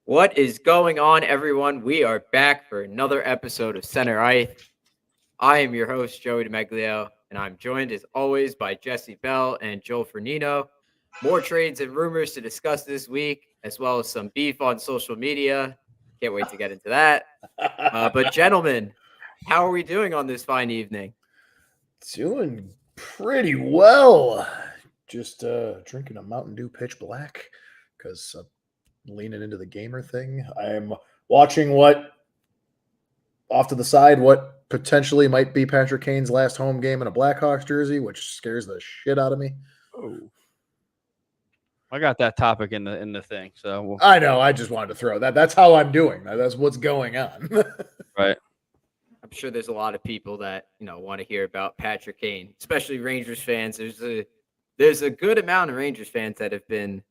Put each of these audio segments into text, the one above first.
What is going on, everyone? We are back for another episode of Center Ice. I am your host, Joey DeMeglio, and I'm joined as always by Jesse Bell and Joel Fernino. More trades and rumors to discuss this week, as well as some beef on social media. Can't wait to get into that. But gentlemen, how are we doing on this fine evening? Doing pretty well. Just drinking a Mountain Dew Pitch Black because I'm leaning into the gamer thing. I'm watching what potentially might be Patrick Kane's last home game in a Blackhawks jersey, which scares the shit out of me. Oh, I got that topic in the thing. So I know. I just wanted to throw that. That's how I'm doing. That's what's going on. Right. I'm sure there's a lot of people that want to hear about Patrick Kane, especially Rangers fans. There's a good amount of Rangers fans that have been,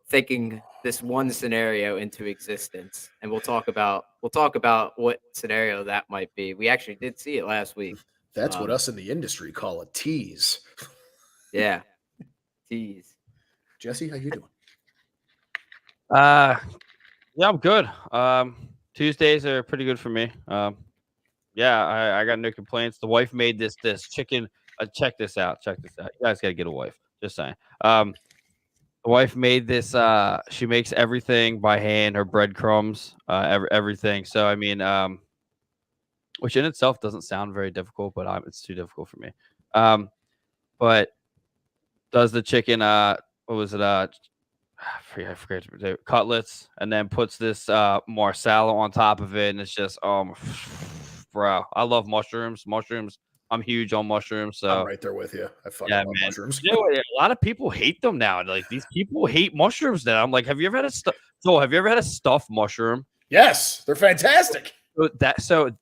thinking this one scenario into existence, and we'll talk about what scenario that might be. We actually did see it last week. That's what us in the industry call a tease. Yeah, tease. Jesse, how you doing? Yeah, I'm good. Tuesdays are pretty good for me. Yeah, I got no complaints. The wife made this chicken. Check this out. You guys gotta get a wife. Just saying. The wife made this. She makes everything by hand. Her breadcrumbs, everything. So I mean, which in itself doesn't sound very difficult, but it's too difficult for me. But does the chicken? What was it? I forget cutlets, and then puts this marsala on top of it, and it's just bro. I love mushrooms. I'm huge on mushrooms. So I'm right there with you. I fucking love mushrooms. A lot of people hate them now. Like these people hate mushrooms now. I'm like, have you ever had a stuffed mushroom? Yes, they're fantastic. So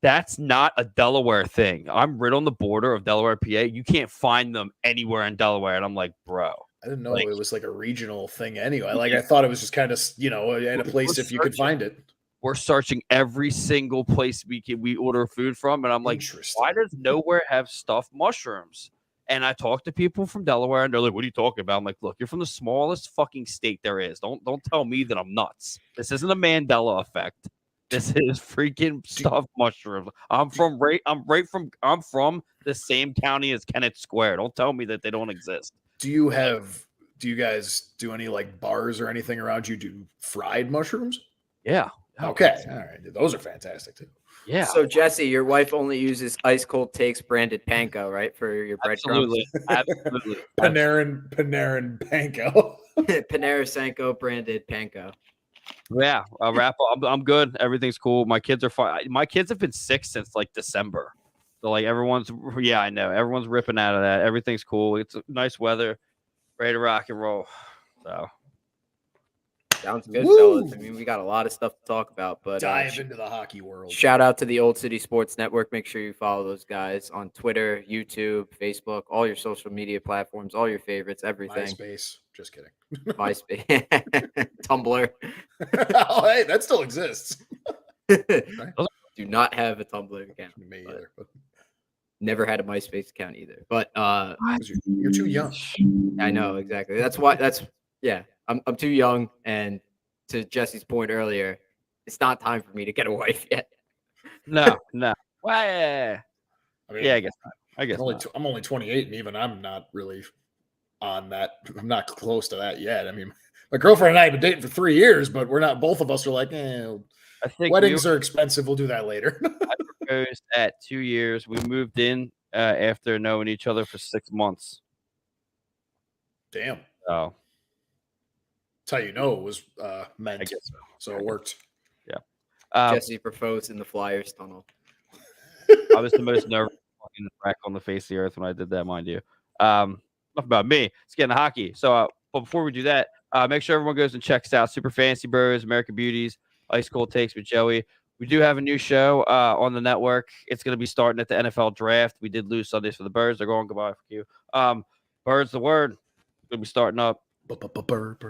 that's not a Delaware thing. I'm right on the border of Delaware, PA. You can't find them anywhere in Delaware. And I'm like, bro. I didn't know it was like a regional thing anyway. Like I thought it was just kind of, at a place if you could find it. We're searching every single place we order food from. And I'm like, why does nowhere have stuffed mushrooms? And I talk to people from Delaware and they're like, what are you talking about? I'm like, look, you're from the smallest fucking state there is. Don't tell me that I'm nuts. This isn't a Mandela effect. This is freaking stuffed mushrooms. I'm from the same county as Kennett Square. Don't tell me that they don't exist. Do you guys do any like bars or anything around you do fried mushrooms? Yeah. Okay. All right. Those are fantastic too. Yeah. So Jesse, your wife only uses Ice Cold Takes branded panko, right? For your breadcrumbs. Absolutely. Panarin panko. Panera Sanko branded panko. Yeah. I'll wrap up. I'm good. Everything's cool. My kids are fine. My kids have been sick since like December. So like I know. Everyone's ripping out of that. Everything's cool. It's nice weather. Ready to rock and roll. So sounds good, fellas. I mean, we got a lot of stuff to talk about, but dive into the hockey world. Shout out to the Old City Sports Network. Make sure you follow those guys on Twitter, YouTube, Facebook, all your social media platforms, all your favorites, everything. MySpace. Just kidding. MySpace. Tumblr. Oh, hey, that still exists. Right? Do not have a Tumblr account. Me either. Never had a MySpace account either. But you're too young. I know, exactly. I'm too young, and to Jesse's point earlier, it's not time for me to get a wife yet. No. Well, I mean, yeah, I guess I'm only 28, and even I'm not really on that. I'm not close to that yet. I mean, my girlfriend and I have been dating for 3 years, but we're not. Both of us are like, I think weddings are expensive. We'll do that later. I proposed at 2 years. We moved in after knowing each other for 6 months. Damn. Oh. That's how you know it was meant. I guess so it worked. Yeah. Jesse proposed in the Flyers tunnel. I was the most nervous fucking wreck on the face of the earth when I did that, mind you. Enough about me. Let's get into hockey. So, but before we do that, make sure everyone goes and checks out Super Fantasy Bros, American Beauties, Ice Cold Takes with Joey. We do have a new show on the network. It's going to be starting at the NFL draft. We did lose Sundays for the Birds. They're going goodbye for you. Birds, the word. Going to be starting up. Bird.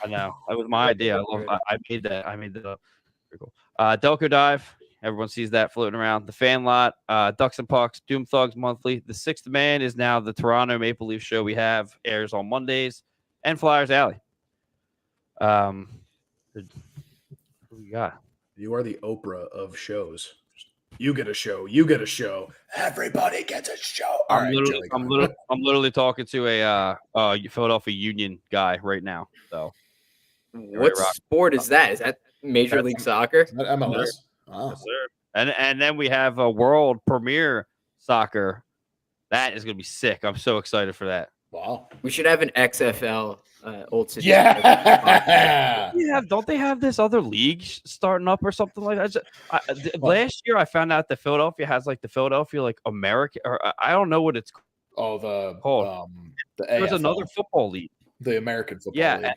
I know. That was my idea. I made that. I made that up. Pretty cool. Delco Dive. Everyone sees that floating around. The Fan Lot. Ducks and Pucks. Doom Thugs Monthly. The Sixth Man is now the Toronto Maple Leaf show we have. Airs on Mondays. And Flyers Alley. What do we got? You are the Oprah of shows. You get a show. You get a show. Everybody gets a show. I'm literally talking to a Philadelphia Union guy right now. So, what sport is that? Is that Major League Soccer? Is that MLS? Wow. Yes, sir. And then we have a World Premier Soccer. That is going to be sick. I'm so excited for that. Wow. We should have an XFL old situation. Yeah. Don't they have this other league starting up or something like that? Last year I found out that Philadelphia has like the Philadelphia like America, or I don't know what it's called. Oh, the there's another football league. The American football league.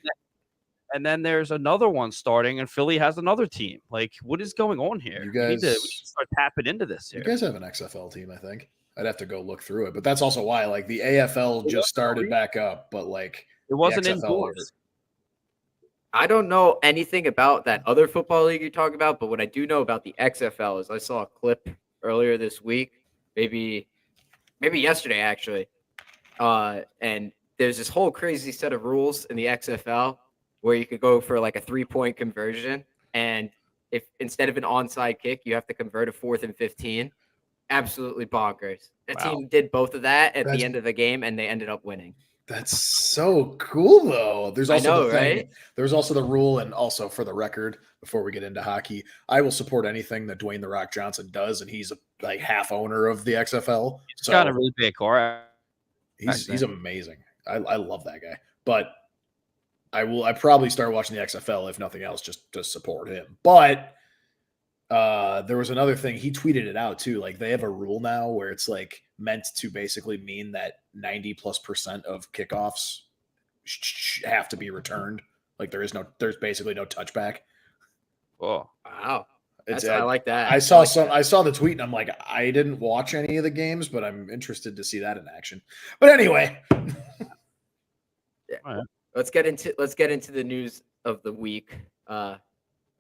And then there's another one starting, and Philly has another team. Like, what is going on here? You guys, we need to start tapping into this here. You guys have an XFL team, I think. I'd have to go look through it, but that's also why, like, the AFL just started back up, but like it wasn't indoors. I don't know anything about that other football league you're talking about, but what I do know about the XFL is I saw a clip earlier this week, maybe yesterday actually, and there's this whole crazy set of rules in the XFL where you could go for like a 3-point conversion, and if instead of an onside kick, you have to convert a 4th and 15. Absolutely bonkers. That team did both of that at the end of the game, and they ended up winning. That's so cool, though. There's also right? There's also the rule, and also for the record, before we get into hockey, I will support anything that Dwayne "The Rock" Johnson does, and he's like half owner of the XFL. He's got a really big car. He's amazing. I love that guy, but I probably start watching the XFL if nothing else, just to support him. But there was another thing. He tweeted it out too. Like, they have a rule now where it's like meant to basically mean that 90+% of kickoffs have to be returned. Like, there's basically no touchback. Oh, wow. I like that. I saw the tweet and I'm like, I didn't watch any of the games, but I'm interested to see that in action. But anyway, yeah. Right. Let's get into the news of the week.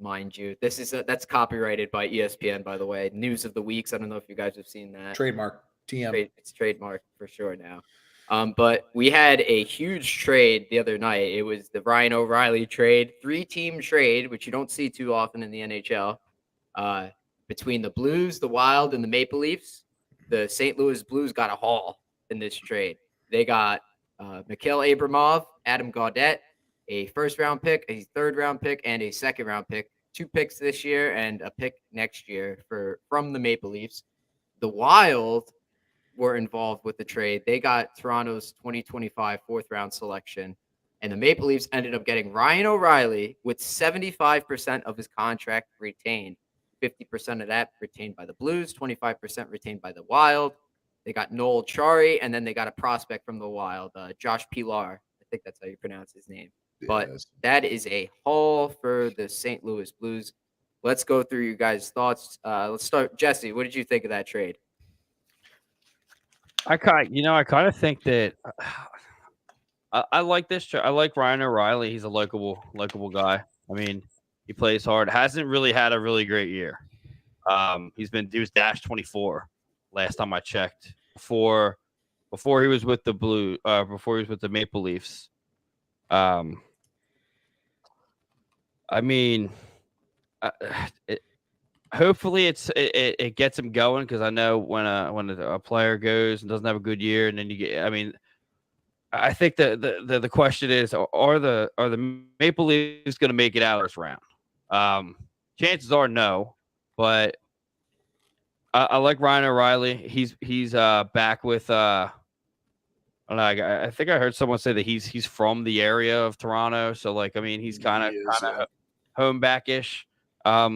Mind you, that's copyrighted by ESPN, by the way. News of the weeks. I don't know if you guys have seen that. Trademark. TM. It's trademark for sure now. But we had a huge trade the other night. It was the Ryan O'Reilly trade, 3-team trade, which you don't see too often in the NHL. Between the Blues, the Wild, and the Maple Leafs, the St. Louis Blues got a haul in this trade. They got Mikhail Abramov, Adam Gaudette, a first-round pick, a third-round pick, and a second-round pick. 2 picks this year and a pick next year from the Maple Leafs. The Wild were involved with the trade. They got Toronto's 2025 4th-round selection, and the Maple Leafs ended up getting Ryan O'Reilly with 75% of his contract retained. 50% of that retained by the Blues, 25% retained by the Wild. They got Noel Chari, and then they got a prospect from the Wild, Josh Pilar. I think that's how you pronounce his name. But that is a haul for the St. Louis Blues. Let's go through you guys' thoughts. Let's start. Jesse, what did you think of that trade? I kind of think that I like this trade. I like Ryan O'Reilly. He's a likable guy. I mean, he plays hard. Hasn't really had a really great year. He was -24 last time I checked. Before he was with the before he was with the Maple Leafs. I mean, hopefully it gets him going, because I know when a player goes and doesn't have a good year, and then you get. I mean, I think the question is, are the Maple Leafs going to make it out of this round? Chances are no, but I like Ryan O'Reilly. He's back with. I don't know. I think I heard someone say that he's from the area of Toronto, so like, I mean, he's kind of home back-ish. I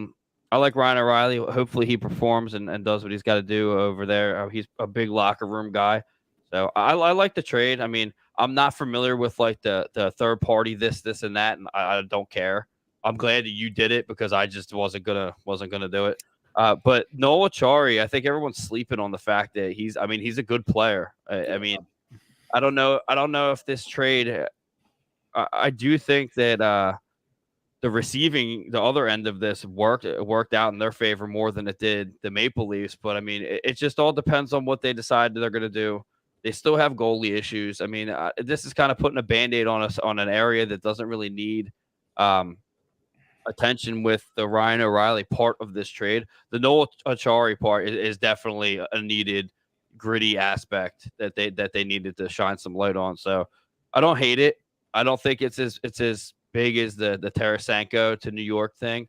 like Ryan O'Reilly. Hopefully he performs and does what he's got to do over there. He's a big locker room guy. So I like the trade. I mean, I'm not familiar with like the third party, this and that, and I don't care. I'm glad that you did it, because I just wasn't gonna do it. But Noel Chari, I think everyone's sleeping on the fact that he's a good player. I mean, I don't know if this trade. I do think that the other end of this worked out in their favor more than it did the Maple Leafs. But I mean, it just all depends on what they decide they're going to do. They still have goalie issues. I mean, this is kind of putting a Band-Aid on an area that doesn't really need attention with the Ryan O'Reilly part of this trade. The Noel Achari part is definitely a needed gritty aspect that they needed to shine some light on. So I don't hate it. I don't think it's as big as the Tarasenko to New York thing.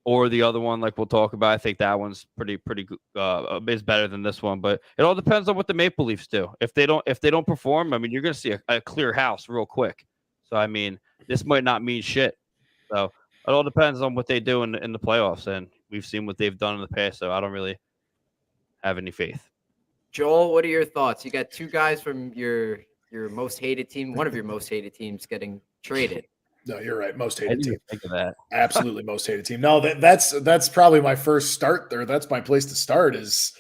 Or the other one, like we'll talk about. I think that one's pretty is better than this one, but it all depends on what the Maple Leafs do. If they don't perform, I mean, you're going to see a clear house real quick. So I mean, this might not mean shit. So it all depends on what they do in the playoffs, and we've seen what they've done in the past. So I don't really have any faith. Joel, what are your thoughts? You got two guys from your most hated team, one of your most hated teams, getting traded. No, you're right. Most hated team. Think of that. Absolutely most hated team. No, that's probably my first start there. That's my place to start is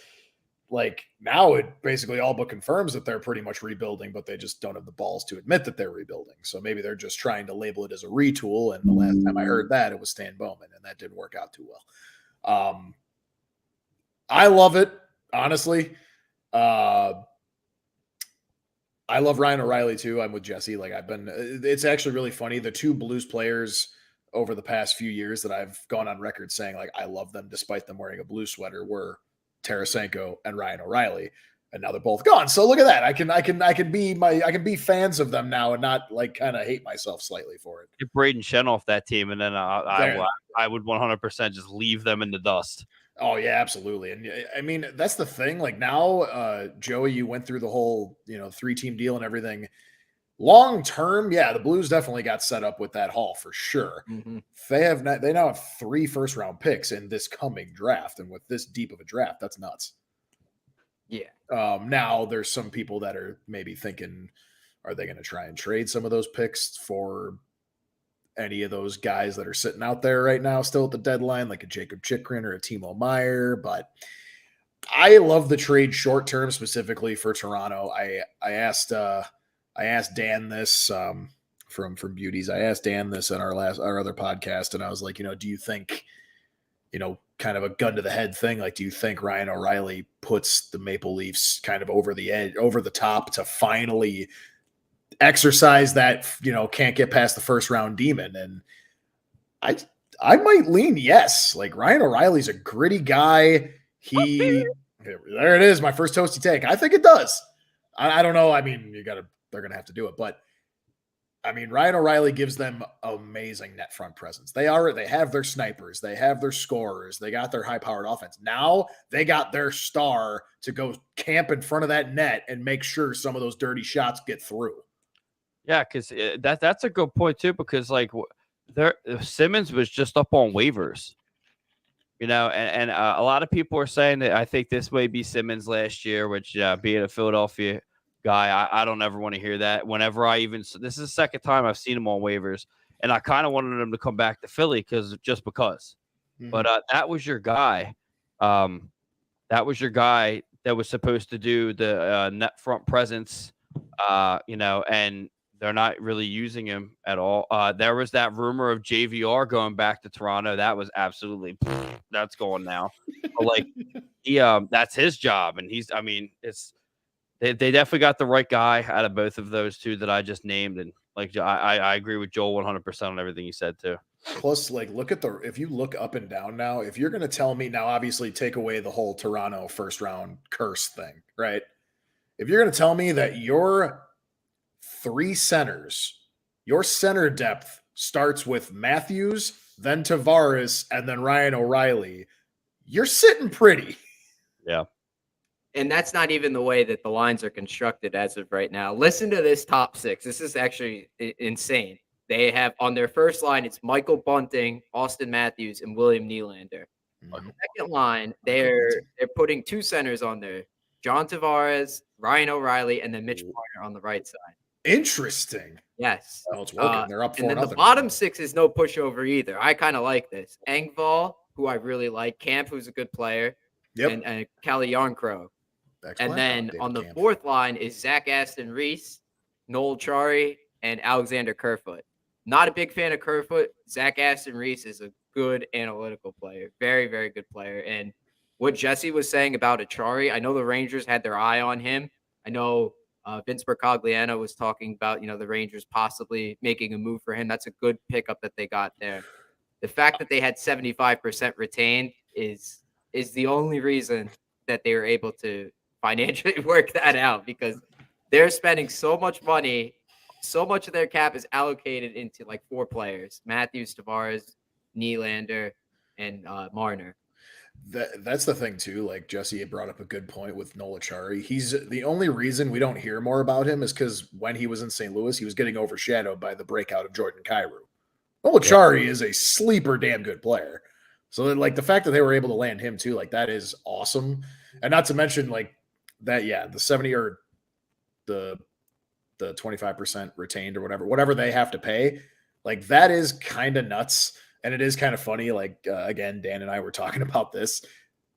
like now it basically all but confirms that they're pretty much rebuilding, but they just don't have the balls to admit that they're rebuilding. So maybe they're just trying to label it as a retool. And the last time I heard that, it was Stan Bowman, and that didn't work out too well. I love it, honestly. I love Ryan O'Reilly too. I'm with Jesse. It's actually really funny. The two Blues players over the past few years that I've gone on record saying like I love them despite them wearing a blue sweater were Tarasenko and Ryan O'Reilly, and now they're both gone. So look at that. I can be fans of them now and not like kind of hate myself slightly for it. Get Braden Shen off that team, and then I would 100% just leave them in the dust. Oh yeah, absolutely. And I mean, that's the thing. Like now, Joey, you went through the whole, 3-team deal and everything. Long term, yeah, the Blues definitely got set up with that haul for sure. Mm-hmm. They now have 3 first-round picks in this coming draft, and with this deep of a draft, that's nuts. Yeah. Now there's some people that are maybe thinking, are they going to try and trade some of those picks for any of those guys that are sitting out there right now still at the deadline, like a Jacob Chikrin or a Timo Meier? But I love the trade short term, specifically for Toronto. I asked Dan this from Beauties. I asked Dan this on our other podcast, and I was like, do you think, kind of a gun to the head thing, like, do you think Ryan O'Reilly puts the Maple Leafs kind of over the edge, over the top to finally exercise that, can't get past the first round demon? And I might lean yes. Like Ryan O'Reilly's a gritty guy. There it is, my first toasty take. I think it does. I don't know. I mean, they're gonna have to do it, but I mean, Ryan O'Reilly gives them amazing net front presence. They have their snipers, they have their scorers, they got their high powered offense. Now they got their star to go camp in front of that net and make sure some of those dirty shots get through. Yeah, because that's a good point too. Because like, Simmons was just up on waivers, and a lot of people are saying that I think this may be Simmons last year, which being a Philadelphia guy, I don't ever want to hear that. Whenever this is the second time I've seen him on waivers, and I kind of wanted him to come back to Philly because. Mm-hmm. But that was your guy. That was your guy that was supposed to do the net front presence, and they're not really using him at all. There was that rumor of JVR going back to Toronto. That was absolutely that's going now. But like that's his job, and they definitely got the right guy out of both of those two that I just named, and like I agree with Joel 100% on everything he said too. Plus, like, if you look up and down now, if you're going to tell me now, obviously take away the whole Toronto first round curse thing, right? If you're going to tell me that your 3 centers, your center depth starts with Matthews, then Tavares, and then Ryan O'Reilly, you're sitting pretty. Yeah. And that's not even the way that the lines are constructed as of right now. Listen to this top 6. This is actually insane. They have on their first line, it's Michael Bunting, Austin Matthews, and William Nylander. Mm-hmm. On the second line, they're putting 2 centers on there, John Tavares, Ryan O'Reilly, and then Mitch Marner on the right side. Interesting. Yes. Well, it's working. They're up 4-0. And then the bottom 6 is no pushover either. I kind of like this. Engvall, who I really like, Camp, who's a good player, and Kalle Jarnkrog. And then on the fourth line is Zach Aston Reese, Noel Chari, and Alexander Kerfoot. Not a big fan of Kerfoot. Zach Aston Reese is a good analytical player. Very, very good player. And what Jesse was saying about Achari, I know the Rangers had their eye on him. I know Vince Bercogliano was talking about, the Rangers possibly making a move for him. That's a good pickup that they got there. The fact that they had 75% retained is the only reason that they were able to financially work that out, because they're spending so much money. So much of their cap is allocated into like 4 players: Matthews, Tavares, Nylander, and Marner. That's the thing too. Like Jesse brought up a good point with Noel Acciari. He's the only reason we don't hear more about him is because when he was in St. Louis, he was getting overshadowed by the breakout of Jordan Kyrou. Noel Acciari is a sleeper, damn good player. So like the fact that they were able to land him too, like that is awesome. And not to mention like that, the 70 or the 25% retained or whatever they have to pay, like that is kind of nuts. And it is kind of funny. Like, again, Dan and I were talking about this.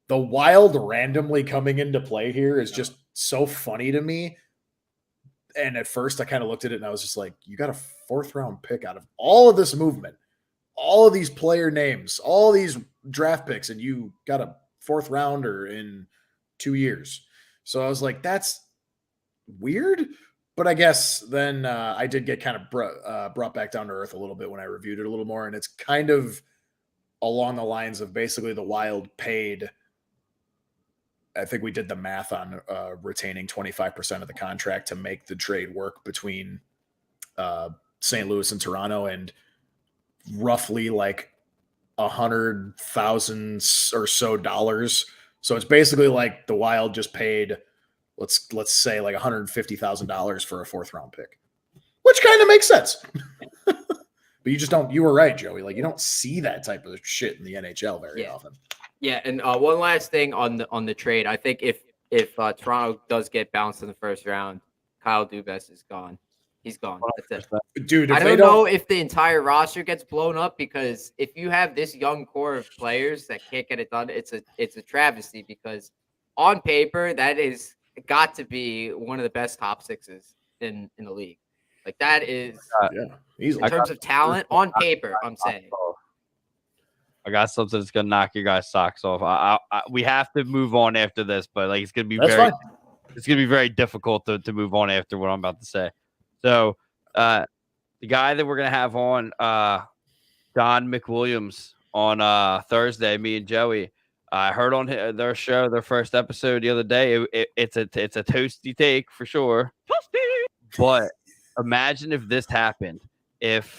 The Wild randomly coming into play here is just so funny to me. And at first I kind of looked at it and I was just like, you got a 4th round pick out of all of this movement, all of these player names, all these draft picks, and you got a 4th rounder in 2 years. So I was like, that's weird. But I guess then I did get kind of brought back down to earth a little bit when I reviewed it a little more. And it's kind of along the lines of basically the Wild paid, I think we did the math on retaining 25% of the contract to make the trade work between St. Louis and Toronto, and roughly like $100,000 or so dollars. So it's basically like the Wild just paid, let's say like $150,000 for a 4th round pick, which kind of makes sense. But you were right, Joey. Like you don't see that type of shit in the NHL very often. Yeah. And one last thing on the trade. I think if Toronto does get bounced in the 1st round, Kyle Dubas is gone. He's gone. That's it. Dude, I don't know if the entire roster gets blown up, because if you have this young core of players that can't get it done, it's a travesty, because on paper that is got to be one of the best top 6s in the league. Like that is easily. In terms of talent on paper, I'm saying. I got something that's gonna knock your guys' socks off. We have to move on after this, but like it's gonna be very difficult to move on after what I'm about to say. So the guy that we're gonna have on, Don McWilliams, on Thursday, me and Joey. I heard on their show, their first episode the other day. It's a toasty take for sure. But imagine if this happened. Say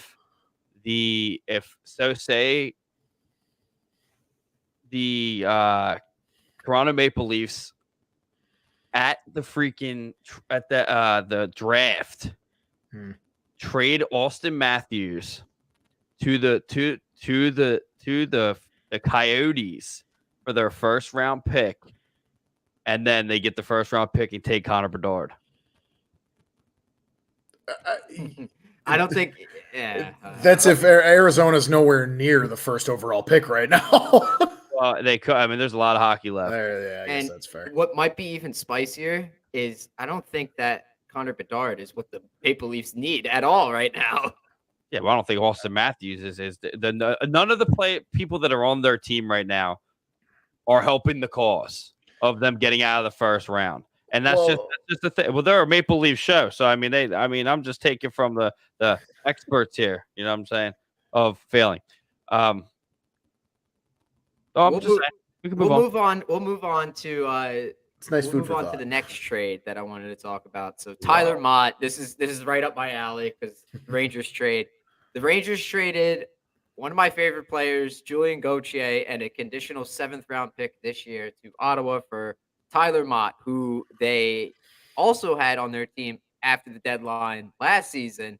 the Toronto Maple Leafs at the draft trade Austin Matthews to the Coyotes for their 1st round pick, and then they get the 1st round pick and take Connor Bedard. I don't think. That's if Arizona's nowhere near the 1st overall pick right now. Well, they could. I mean, there's a lot of hockey left. I guess that's fair. What might be even spicier is I don't think that Connor Bedard is what the Maple Leafs need at all right now. Yeah, well, I don't think Austin Matthews is none of the people that are on their team right now are helping the cause of them getting out of the 1st round. And that's just the thing. Well, they're a Maple Leaf show. So I'm just taking from the experts here, you know what I'm saying, of failing. We'll move on to it's nice we'll move on to the next trade that I wanted to talk about. So Tyler Mott, this is right up my alley, because the Rangers traded one of my favorite players, Julien Gauthier, and a conditional 7th round pick this year to Ottawa for Tyler Mott, who they also had on their team after the deadline last season.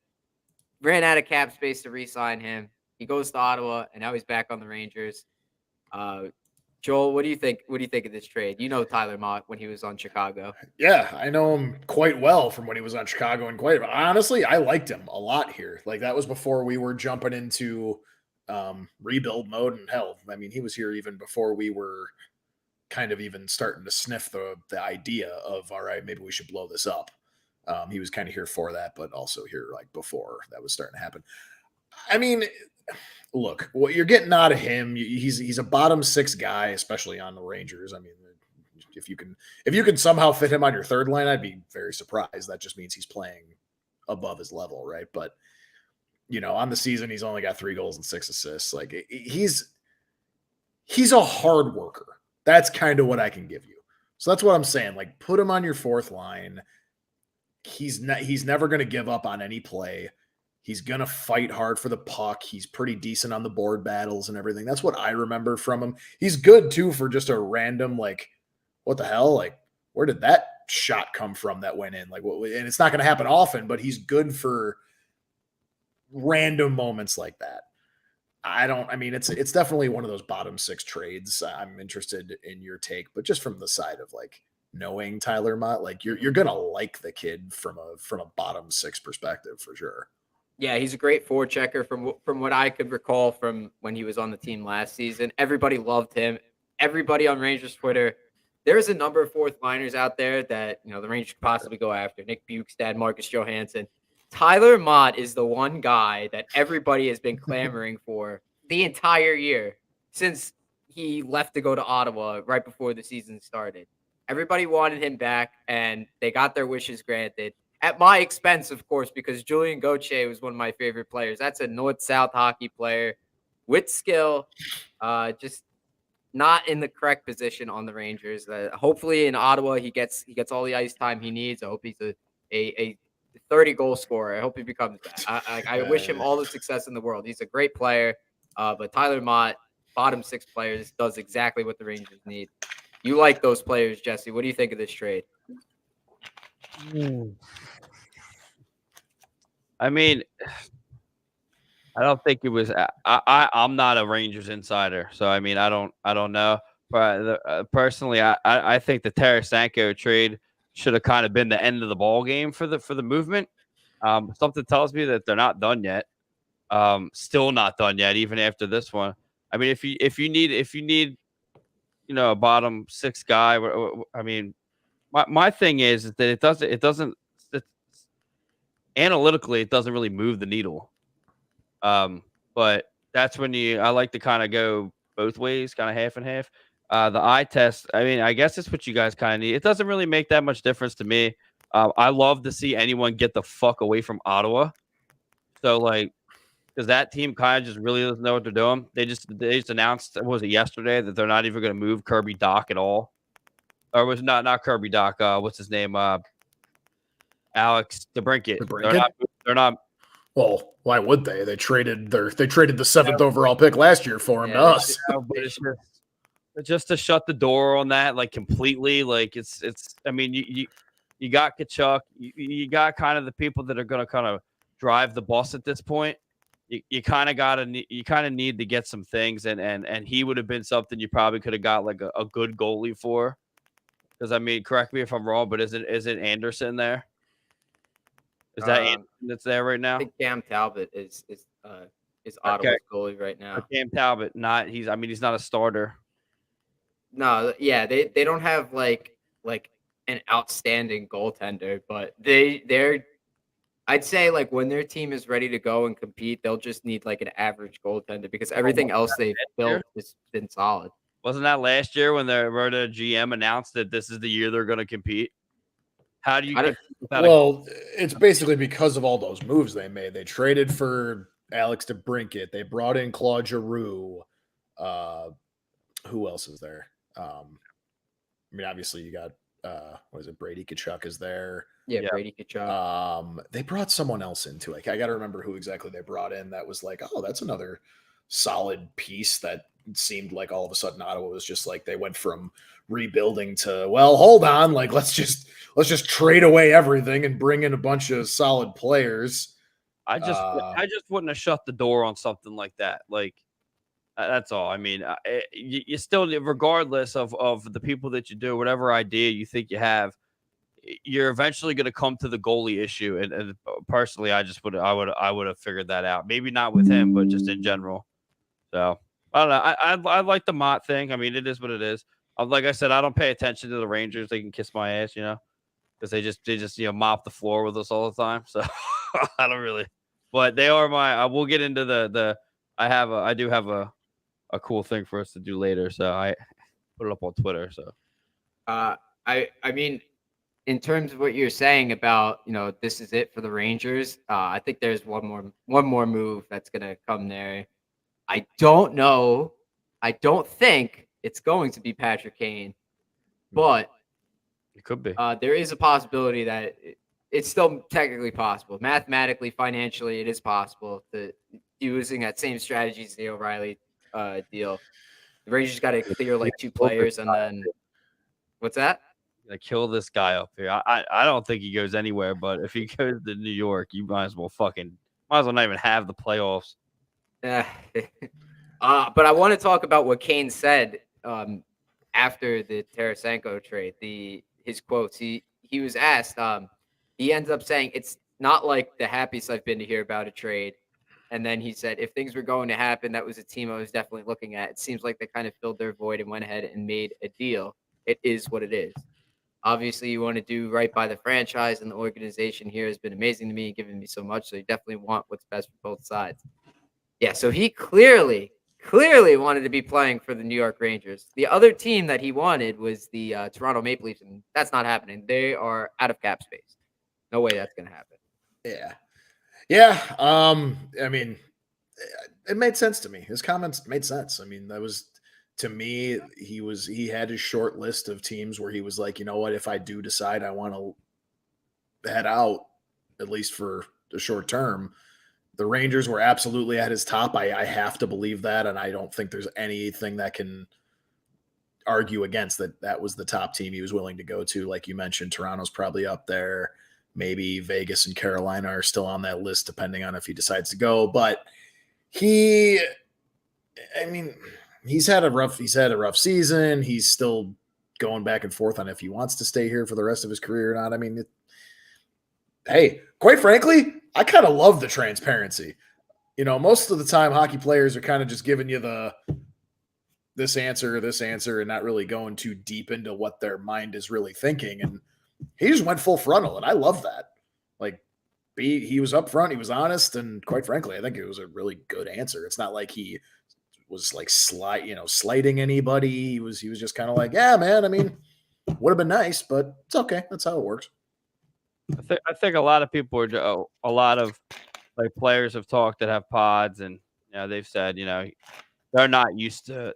Ran out of cap space to re-sign him. He goes to Ottawa, and now he's back on the Rangers. Joel, what do you think? What do you think of this trade? You know Tyler Mott when he was on Chicago. Yeah, I know him quite well from when he was on Chicago, and honestly, I liked him a lot here. Like that was before we were jumping into rebuild mode, and hell, I mean, he was here even before we were kind of even starting to sniff the idea of, all right, maybe we should blow this up. He was kind of here for that, but also here like before that was starting to happen. I mean, look, what you're getting out of him, he's a bottom 6 guy, especially on the Rangers. I mean, if you can somehow fit him on your third line, I'd be very surprised. That just means he's playing above his level, right? But on the season, he's only got 3 goals and 6 assists. Like he's a hard worker. That's kind of what I can give you. So that's what I'm saying. Like, put him on your fourth line. He's never going to give up on any play. He's going to fight hard for the puck. He's pretty decent on the board battles and everything. That's what I remember from him. He's good too for just a random, like, what the hell? Like, where did that shot come from that went in? Like, and it's not going to happen often, but he's good for random moments like that. It's definitely one of those bottom 6 trades. I'm interested in your take, but just from the side of like knowing Tyler Mott, like you're gonna like the kid from a bottom 6 perspective for sure. Yeah, he's a great forechecker from what I could recall from when he was on the team last season. Everybody loved him. Everybody on Rangers Twitter. There's a number of fourth liners out there that the Rangers could possibly go after. Nick Bukestad, Marcus Johansson. Tyler Mott is the one guy that everybody has been clamoring for the entire year since he left to go to Ottawa right before the season started. Everybody wanted him back, and they got their wishes granted. At my expense, of course, because Julien Gauthier was one of my favorite players. That's a north-south hockey player with skill, just not in the correct position on the Rangers. Hopefully in Ottawa, he gets all the ice time he needs. I hope he's a 30-goal scorer. I hope he becomes that. I wish him all the success in the world. He's a great player, but Tyler Mott, bottom 6 players, does exactly what the Rangers need. You like those players, Jesse. What do you think of this trade? I mean, I don't think it was. I'm not a Rangers insider, so I mean, I don't know. But personally, I think the Tarasenko trade should have kind of been the end of the ball game for the movement. Something tells me that they're not done yet. Still not done yet, even after this one. I mean, if you need a bottom 6 guy, I mean, my thing is that it doesn't analytically it doesn't really move the needle. But that's when I like to kind of go both ways, kind of half and half. The eye test, I mean, I guess it's what you guys kind of need. It doesn't really make that much difference to me. I love to see anyone get the fuck away from Ottawa. So, like, because that team kind of just really doesn't know what they're doing. They just announced, what was it, yesterday, that they're not even going to move Kirby Dach at all. Or was not Kirby Dach. What's his name? Alex DeBrincat. They're not. Well, why would they? They traded the 7th overall pick last year for him to us. Just to shut the door on that, like, completely. Like, it's. I mean, you got Tkachuk. You got kind of the people that are going to kind of drive the bus at this point. You kind of need to get some things, and he would have been something you probably could have got like a good goalie for. Because I mean, correct me if I'm wrong, but is it Anderson there? Is that Anderson that's there right now? I think Cam Talbot is Ottawa's goalie right now. Cam Talbot, he's not a starter. No, yeah, they don't have like an outstanding goaltender, but they're I'd say, like, when their team is ready to go and compete, they'll just need like an average goaltender because everything else they've built has been solid. Wasn't that last year when the GM announced that this is the year they're going to compete? How do you? It's basically because of all those moves they made. They traded for Alex DeBrincat. They brought in Claude Giroux. Who else is there? I mean, obviously you got Brady Tkachuk is there. Yeah, Brady Tkachuk. They brought someone else into it. I got to remember who exactly they brought in. That was like, oh, that's another solid piece. That seemed like all of a sudden Ottawa was just like they went from rebuilding to, well, hold on, like let's just trade away everything and bring in a bunch of solid players. I just wouldn't have shut the door on something like that. Like, that's all. I mean, you still, regardless of the people that you do, whatever idea you think you have, you're eventually going to come to the goalie issue. And personally, I would have figured that out. Maybe not with him, but just in general. So I don't know. I like the Mott thing. I mean, it is what it is. Like I said, I don't pay attention to the Rangers. They can kiss my ass, because they just mop the floor with us all the time. So I don't really. But they are I will get into I do have a cool thing for us to do later. So I put it up on Twitter. So I mean, in terms of what you're saying about, this is it for the Rangers. I think there's one more move that's gonna come there. I don't know. I don't think it's going to be Patrick Kane, but it could be. There is a possibility that it's still technically possible. Mathematically, financially, it is possible to using that same strategy as the O'Reilly deal. The Rangers got to clear like 2 players, and then what's that? Kill this guy up here. I don't think he goes anywhere, but if he goes to New York, you might as well not even have the playoffs. But I want to talk about what Kane said after the Tarasenko trade. His quotes. He was asked. He ends up saying, "It's not like the happiest I've been to hear about a trade." And then he said, "If things were going to happen, that was a team I was definitely looking at. It seems like they kind of filled their void and went ahead and made a deal. It is what it is. Obviously, you want to do right by the franchise, and the organization here has been amazing to me and given me so much. So you definitely want what's best for both sides." Yeah, so he clearly wanted to be playing for the New York Rangers. The other team that he wanted was the Toronto Maple Leafs, and that's not happening. They are out of cap space. No way that's going to happen. Yeah. I mean, it made sense to me. His comments made sense. I mean, that was, to me, he had his short list of teams where he was like, you know what, if I do decide I want to head out, at least for the short term, the Rangers were absolutely at his top. I have to believe that, and I don't think there's anything that can argue against that. That was the top team he was willing to go to. Like you mentioned, Toronto's probably up there. Maybe Vegas and Carolina are still on that list, depending on if he decides to go. But he's had a rough season. He's still going back and forth on if he wants to stay here for the rest of his career or not. I mean, hey, quite frankly, I kind of love the transparency. Most of the time hockey players are kind of just giving you this answer, and not really going too deep into what their mind is really thinking. And he just went full frontal, and I love that. Like, he was upfront, he was honest, and quite frankly, I think it was a really good answer. It's not like he was like slighting anybody. He was just kind of like, yeah, man, I mean, would have been nice, but it's okay. That's how it works. I think a lot of people are a lot of like players have talked that have pods, and they've said they're not used to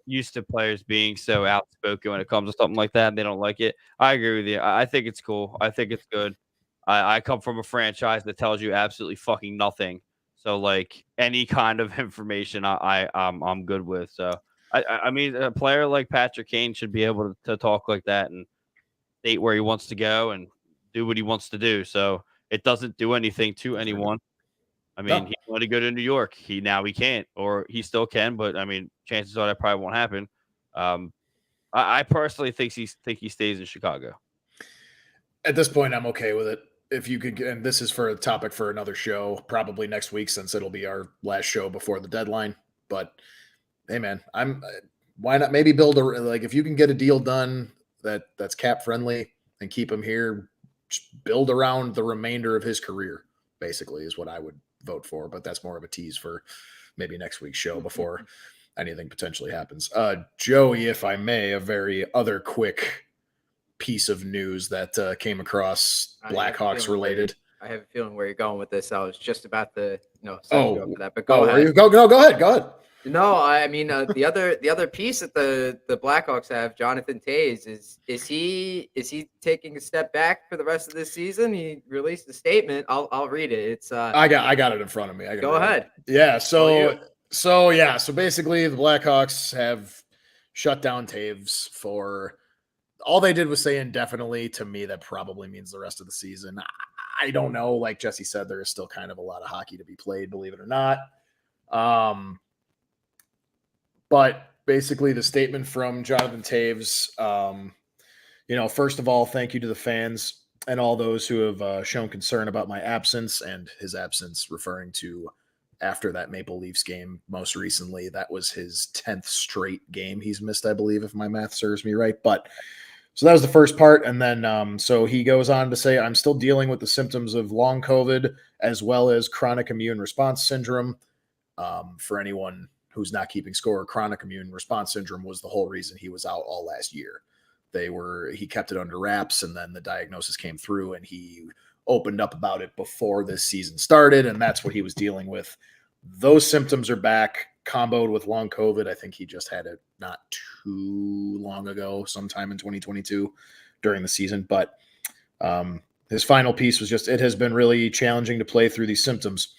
players being so outspoken when it comes to something like that. And they don't like it. I agree with you. I think it's cool. I think it's good. I come from a franchise that tells you absolutely fucking nothing. So like any kind of information, I'm good with. So I mean, a player like Patrick Kane should be able to talk like that and state where he wants to go and do what he wants to do. So it doesn't do anything to anyone. I mean, he wanted to go to New York. He can't, or he still can, but I mean, chances are that probably won't happen. I personally think he stays in Chicago. At this point, I'm okay with it. If you could, and this is for a topic for another show, probably next week, since it'll be our last show before the deadline. But hey, man, why not maybe build if you can get a deal done that's cap friendly and keep him here, just build around the remainder of his career, basically, is what I would vote for. But that's more of a tease for maybe next week's show before anything potentially happens. Joey, if I may, a very other quick piece of news that came across, Blackhawks related. I have a feeling where you're going with this. I was just about to set you up for that, but go ahead. Go ahead. No, I mean the other piece that the Blackhawks have, Jonathan Toews, is he taking a step back for the rest of this season? He released a statement. I'll read it. It's I got it in front of me. Go ahead. Yeah. So basically the Blackhawks have shut down Toews for all they did was say indefinitely. To me, that probably means the rest of the season. I don't know. Like Jesse said, there is still kind of a lot of hockey to be played, believe it or not. But basically the statement from Jonathan Toews, first of all, thank you to the fans and all those who have shown concern about my absence, and his absence referring to after that Maple Leafs game most recently. That was his 10th straight game he's missed, I believe, if my math serves me right. But so that was the first part. And then so he goes on to say, I'm still dealing with the symptoms of long COVID as well as chronic immune response syndrome. For anyone who's not keeping score, chronic immune response syndrome was the whole reason he was out all last year. he kept it under wraps, and then the diagnosis came through, and he opened up about it before this season started, and that's what he was dealing with. Those symptoms are back, comboed with long COVID. I think he just had it not too long ago, sometime in 2022 during the season. But his final piece was just, it has been really challenging to play through these symptoms.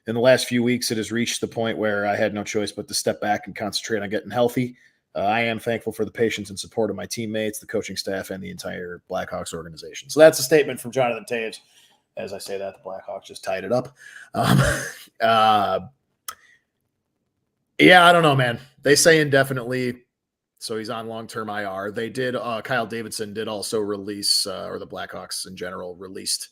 In the last few weeks, it has reached the point where I had no choice but to step back and concentrate on getting healthy. I am thankful for the patience and support of my teammates, the coaching staff, and the entire Blackhawks organization. So that's a statement from Jonathan Toews. As I say that, the Blackhawks just tied it up. Yeah, I don't know, man. They say indefinitely, so he's on long-term IR. They did, Kyle Davidson did also release, or the Blackhawks in general released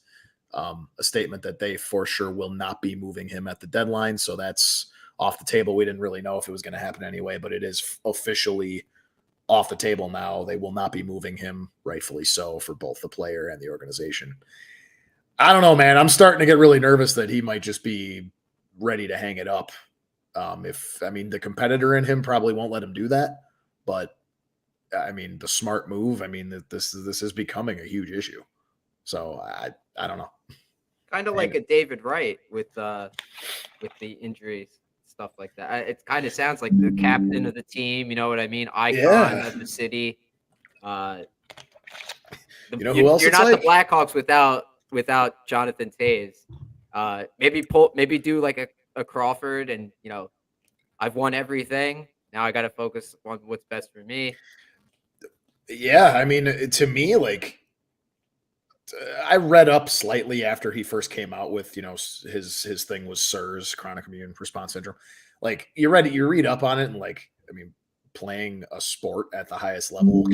a statement that they for sure will not be moving him at the deadline. So that's off the table. We didn't really know if it was going to happen anyway, but it is officially off the table now. They will not be moving him, rightfully so, for both the player and the organization. I don't know, man. I'm starting to get really nervous that he might just be ready to hang it up. The competitor in him probably won't let him do that, but the smart move. This is becoming a huge issue. So I don't know. Kind of like a David Wright with the injuries, stuff like that. It kind of sounds like the captain of the team. You know what I mean? Icon of the city. Who else? You're not the Blackhawks without Jonathan Toews. Maybe do like a Crawford, and I've won everything. Now I got to focus on what's best for me. Yeah, to me, like, I read up slightly after he first came out with, his thing was CIRS, chronic immune response syndrome. Like, you read up on it, and like, playing a sport at the highest level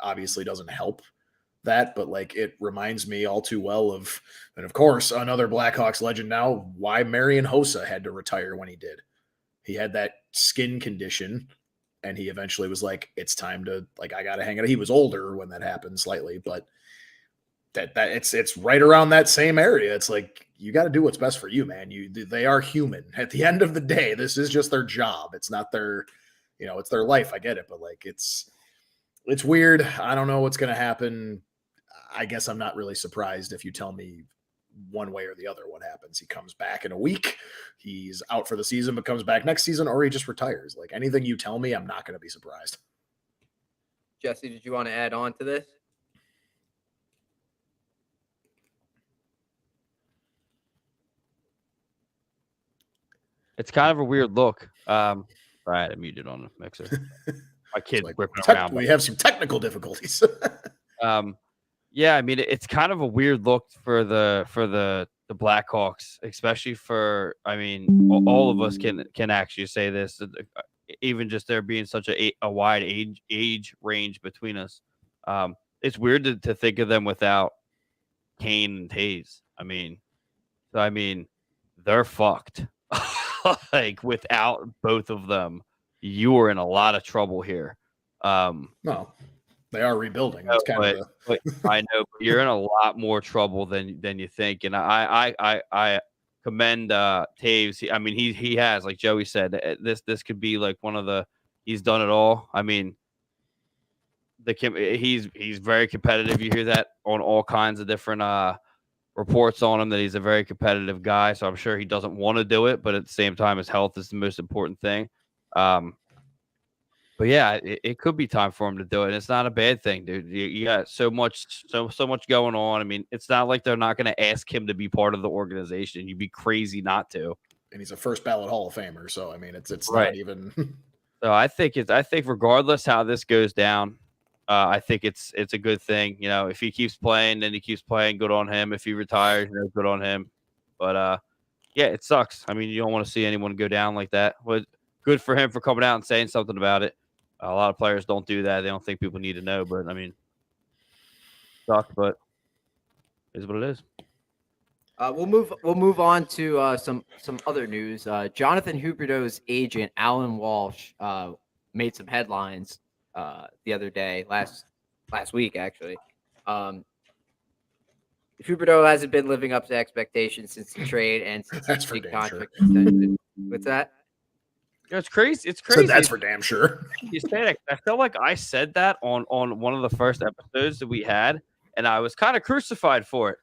obviously doesn't help that, but like, it reminds me all too well of, and of course, another Blackhawks legend now, why Marian Hossa had to retire when he did. He had that skin condition, and he eventually was like, it's time to, like, I got to hang it. He was older when that happened slightly, but that it's right around that same area. It's like, you got to do what's best for you, man. They are human. At the end of the day, this is just their job. It's not their, it's their life. I get it, but like, it's weird. I don't know what's going to happen. I guess I'm not really surprised if you tell me one way or the other what happens. He comes back in a week, he's out for the season, but comes back next season, or he just retires. Like, anything you tell me, I'm not going to be surprised. Jesse, did you want to add on to this? It's kind of a weird look. Sorry, I had it muted on the mixer. My kid's whipping around. We have some technical difficulties. Yeah, it's kind of a weird look for the Blackhawks, especially for, all of us can actually say this, even just there being such a wide age range between us. It's weird to think of them without Kane and Toews. They're fucked. Like, without both of them, you are in a lot of trouble here. Well, they are rebuilding. It's I know, but you're in a lot more trouble than you think. And I commend Toews. He has, like Joey said, this could be like one of the, he's done it all. He's very competitive. You hear that on all kinds of different reports on him, that he's a very competitive guy. So I'm sure he doesn't want to do it, but at the same time, his health is the most important thing. But yeah, it could be time for him to do it. And it's not a bad thing, dude. You got so much going on. It's not like they're not going to ask him to be part of the organization. You'd be crazy not to. And he's a first ballot Hall of Famer, so it's right. Not even. So I think regardless how this goes down, I think it's a good thing. If he keeps playing, then he keeps playing. Good on him. If he retires, good on him. But yeah, it sucks. You don't want to see anyone go down like that. But good for him for coming out and saying something about it. A lot of players don't do that. They don't think people need to know. But sucks. But it is what it is. We'll move on to some other news. Jonathan Huberdeau's agent Alan Walsh made some headlines the other day, last week actually. Huberdeau hasn't been living up to expectations since the trade and since his big contract extension. What's that? It's crazy. It's crazy. So that's for damn sure. You say that. I felt like I said that on one of the first episodes that we had, and I was kind of crucified for it.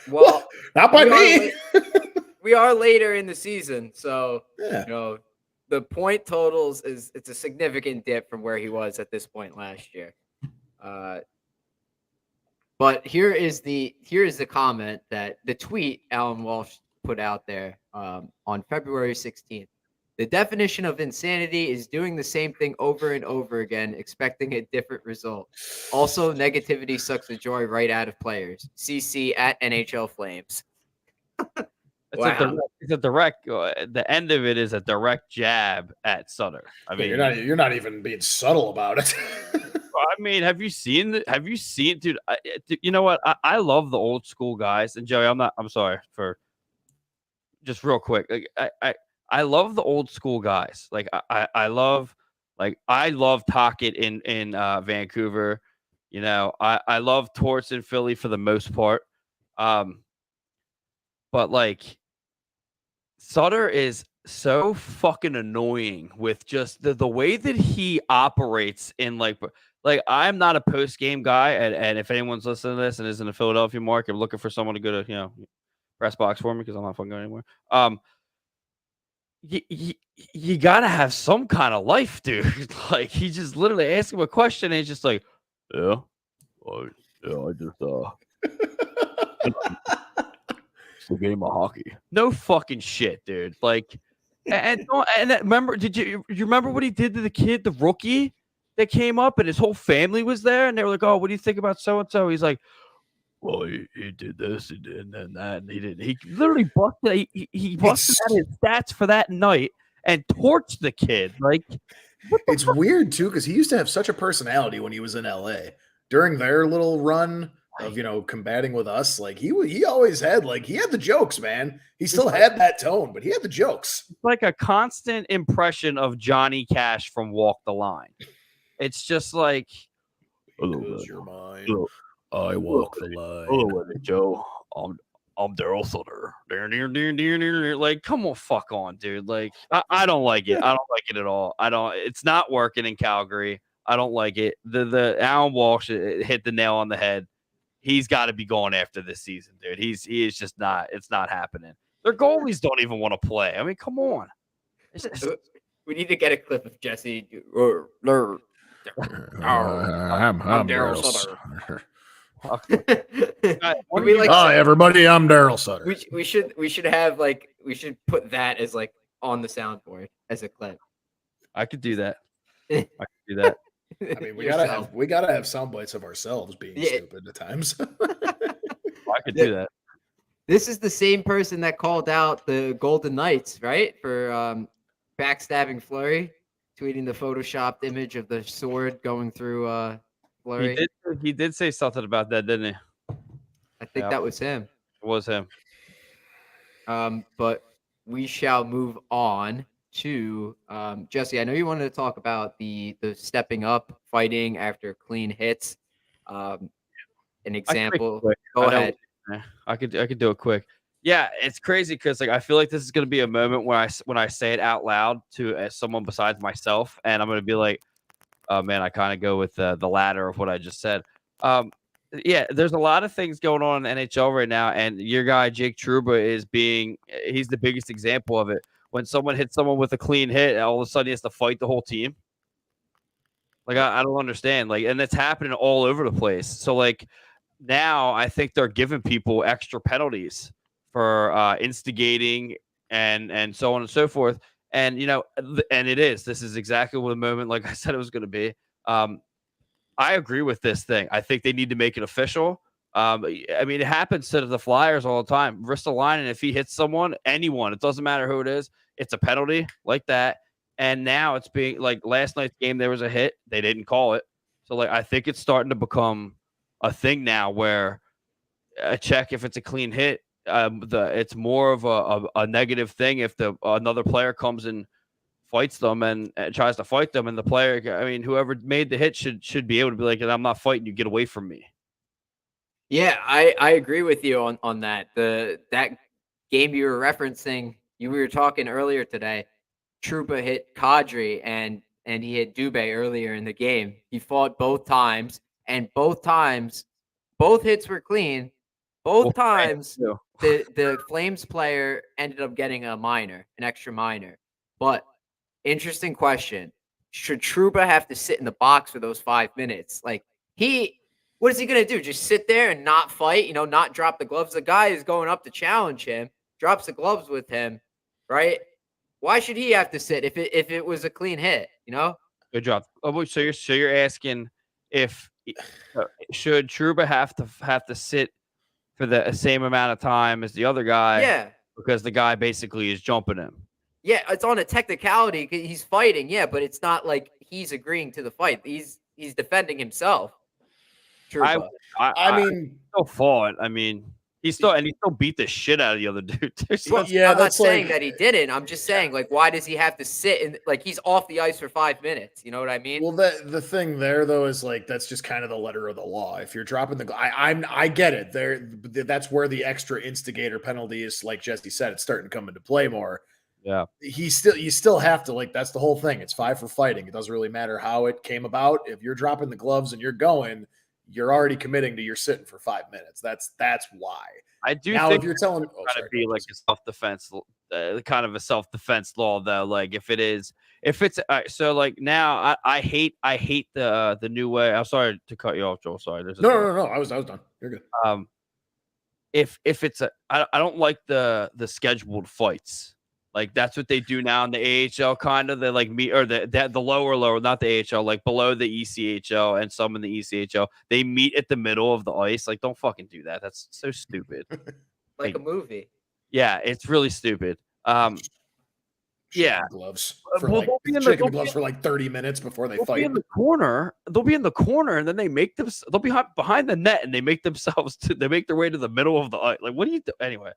Well, not by me. We are later in the season, so the point totals it's a significant dip from where he was at this point last year. But here is the comment that the tweet Alan Walsh put out there on February 16th. The definition of insanity is doing the same thing over and over again, expecting a different result. Also, negativity sucks the joy right out of players. CC at NHL Flames. It's a direct. The end of it is a direct jab at Sutter. I mean, you're not even being subtle about it. I mean, have you seen, dude? You know what? I love the old school guys. And Joey, I'm sorry for just real quick. Like, I love the old school guys. Like I love Tocchet in Vancouver. You know, I love Torts in Philly for the most part. But like Sutter is so fucking annoying with just the way that he operates in like I'm not a post game guy, and if anyone's listening to this and is in the Philadelphia market looking for someone to go to press box for me because I'm not fucking going anymore. You gotta have some kind of life, dude. Like he just literally asks him a question and he's just like, I just it's a game of hockey. No fucking shit, dude. Like, and remember? You remember what he did to the kid, the rookie that came up, and his whole family was there, and they were like, "Oh, what do you think about so and so?" He's like, "Well, he did this and then that, and he didn't." He literally busted. He busted out his stats for that night and torched the kid. Like, it's weird too because he used to have such a personality when he was in LA during their little run of combating with us. Like he always had he had the jokes, man. He still had that tone, but he had the jokes. It's like a constant impression of Johnny Cash from Walk the Line. It's just like, "Hello, your mind. I walk the line." Hello, Joe. I'm Daryl Sutter. Like, come on, fuck on, dude. Like, I don't like it. I don't like it at all. It's not working in Calgary. I don't like it. The Alan Walsh hit the nail on the head. He's got to be going after this season, dude. He is just not. It's not happening. Their goalies don't even want to play. I mean, come on. We need to get a clip of Jesse. I'm Daryl Sutter. Hi, everybody. I'm Daryl Sutter. We should put that as on the soundboard as a clip. I could do that. I could do that. I mean, we gotta have sound bites of ourselves being stupid at times. I could do that. This is the same person that called out the Golden Knights, right? For backstabbing Fleury, tweeting the photoshopped image of the sword going through Fleury. He did say something about that, didn't he? I think that was him. It was him. But we shall move on to Jesse. I know you wanted to talk about the stepping up, fighting after clean hits. An example. Go ahead. I could do it quick. Yeah, it's crazy because I feel like this is going to be a moment when I say it out loud to someone besides myself, and I'm going to be like, "Oh man, I kind of go with the latter of what I just said." Yeah, there's a lot of things going on in the NHL right now, and your guy Jake Trouba he's the biggest example of it. When someone hits someone with a clean hit, all of a sudden he has to fight the whole team. Like I don't understand. And it's happening all over the place. So now I think they're giving people extra penalties for instigating and so on and so forth. And this is exactly what the moment, like I said, it was going to be. I agree with this thing. I think they need to make it official. I mean, it happens to the Flyers all the time. Ristolainen, if he hits someone, anyone, it doesn't matter who it is, it's a penalty like that. And now it's being last night's game, there was a hit. They didn't call it. So I think it's starting to become a thing now where a check if it's a clean hit, it's more of a negative thing if another player comes and fights them and tries to fight them, and the player, I mean, whoever made the hit should be able to be like, "I'm not fighting you, get away from me." Yeah, I agree with you on that. That game you were referencing, we were talking earlier today. Trouba hit Kadri and he hit Dubé earlier in the game. He fought both times, and both times, both hits were clean. Both times, the Flames player ended up getting an extra minor. But interesting question: should Trouba have to sit in the box for those 5 minutes? Like what is he going to do? Just sit there and not fight? Not drop the gloves. The guy is going up to challenge him, drops the gloves with him, right? Why should he have to sit if it was a clean hit? Good job. Oh, so you're asking if should Trouba have to sit for the same amount of time as the other guy? Yeah, because the guy basically is jumping him. Yeah, it's on a technicality. He's fighting, yeah, but it's not like he's agreeing to the fight. He's defending himself. Trouba. I mean, still fought. I mean, he still beat the shit out of the other dude. I'm not saying that he didn't. I'm just saying, like, why does he have to sit and like he's off the ice for 5 minutes? You know what I mean? Well, the thing there though is like that's just kind of the letter of the law. If you're dropping I get it. That's where the extra instigator penalty is. Like Jesse said, it's starting to come into play more. Yeah, you still have to, like, that's the whole thing. It's 5 for fighting. It doesn't really matter how it came about. If you're dropping the gloves and you're going, you're already committing to you're sitting for 5 minutes. That's why. I do now think if you're telling me to be like a self-defense kind of a self-defense law though, like if it's so like now I hate the new way. I'm sorry to cut you off, Joel. Sorry. No. I was done. You're good. If it's I don't like the scheduled fights. Like that's what they do now in the AHL, kind of. They like meet or the lower, not the AHL, like below the ECHL and some in the ECHL. They meet at the middle of the ice. Like, don't fucking do that. That's so stupid. like a movie. Yeah, it's really stupid. Yeah, gloves for like shaking the gloves for like 30 minutes before they fight. They'll be in the corner, and then they'll be behind the net, and they make they make their way to the middle of the ice. Like, what do you do anyway?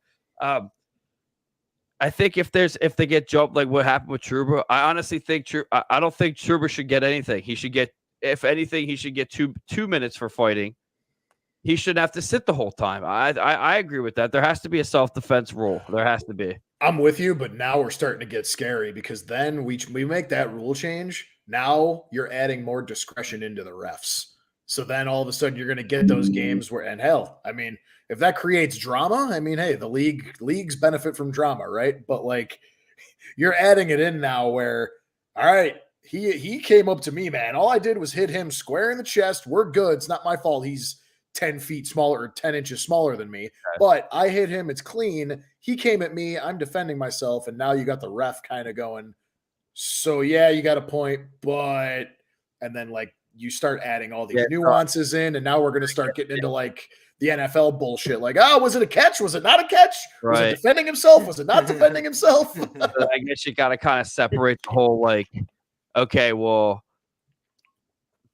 I think if they get jumped, like what happened with Trouba, I honestly think I don't think Trouba should get anything. He should get, if anything, he should get two minutes for fighting. He shouldn't have to sit the whole time. I agree with that. There has to be a self-defense rule. There has to be. I'm with you, but now we're starting to get scary because then we make that rule change. Now you're adding more discretion into the refs. So then all of a sudden you're going to get those games where, and hell, I mean, if that creates drama, I mean, hey, the leagues benefit from drama, right? But like, you're adding it in now where, all right, he came up to me, man. All I did was hit him square in the chest. We're good. It's not my fault. He's 10 feet smaller or 10 inches smaller than me, but I hit him. It's clean. He came at me. I'm defending myself. And now you got the ref kind of going, so yeah, you got a point, but, and then like you start adding all these nuances in, and now we're going to start getting into like the NFL bullshit. Like, oh, was it a catch? Was it not a catch? Right. Was it defending himself? Was it not defending himself? I guess you got to kind of separate the whole, like, okay, well,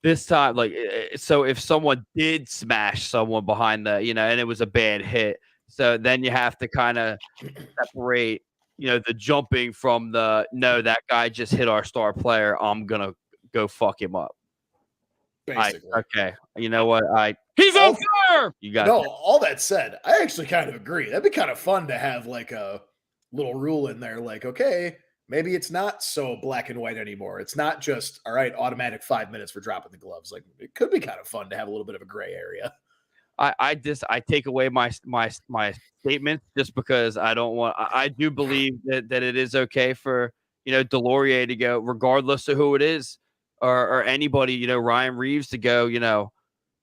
this time, like, so if someone did smash someone behind the, and it was a bad hit, so then you have to kind of separate, the jumping from the, no, that guy just hit our star player, I'm going to go fuck him up. Basically. Okay. You know what? He's on fire! You got all that said, I actually kind of agree. That'd be kind of fun to have like a little rule in there, like, okay, maybe it's not so black and white anymore. It's not just, all right, automatic 5 minutes for dropping the gloves. Like, it could be kind of fun to have a little bit of a gray area. I take away my statement just because I don't want. I do believe that it is okay for Delorier to go, regardless of who it is, or anybody. Ryan Reeves to go.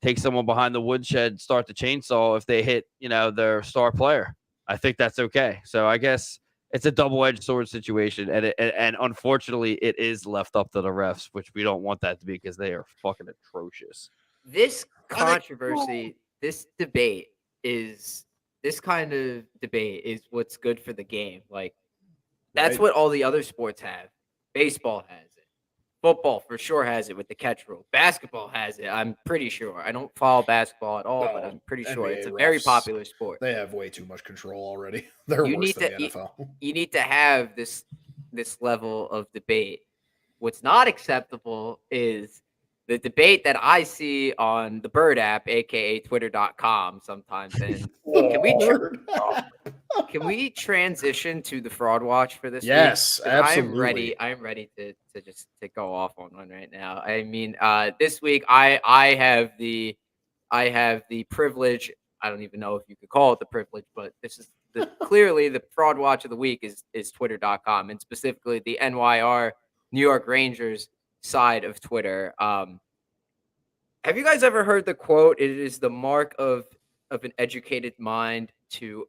Take someone behind the woodshed, start the chainsaw if they hit their star player. I think that's okay. So I guess it's a double-edged sword situation, and unfortunately, it is left up to the refs, which we don't want that to be because they are fucking atrocious. This controversy, this kind of debate is what's good for the game. Like, that's what all the other sports have. Baseball has it. Football for sure has it with the catch rule. Basketball has it. I'm pretty sure. I don't follow basketball at all, but I'm pretty sure it's a very popular sport. They have way too much control already. They're worse than the NFL. You need to have this level of debate. What's not acceptable is the debate that I see on the Bird app, aka Twitter.com, sometimes. And can we transition to the fraud watch for this week? Yes, absolutely. I am ready to just to go off on one right now. I mean, this week I have the privilege. I don't even know if you could call it the privilege, but this is clearly the fraud watch of the week is Twitter.com, and specifically the NYR New York Rangers side of Twitter. Have you guys ever heard the quote? It is the mark of an educated mind to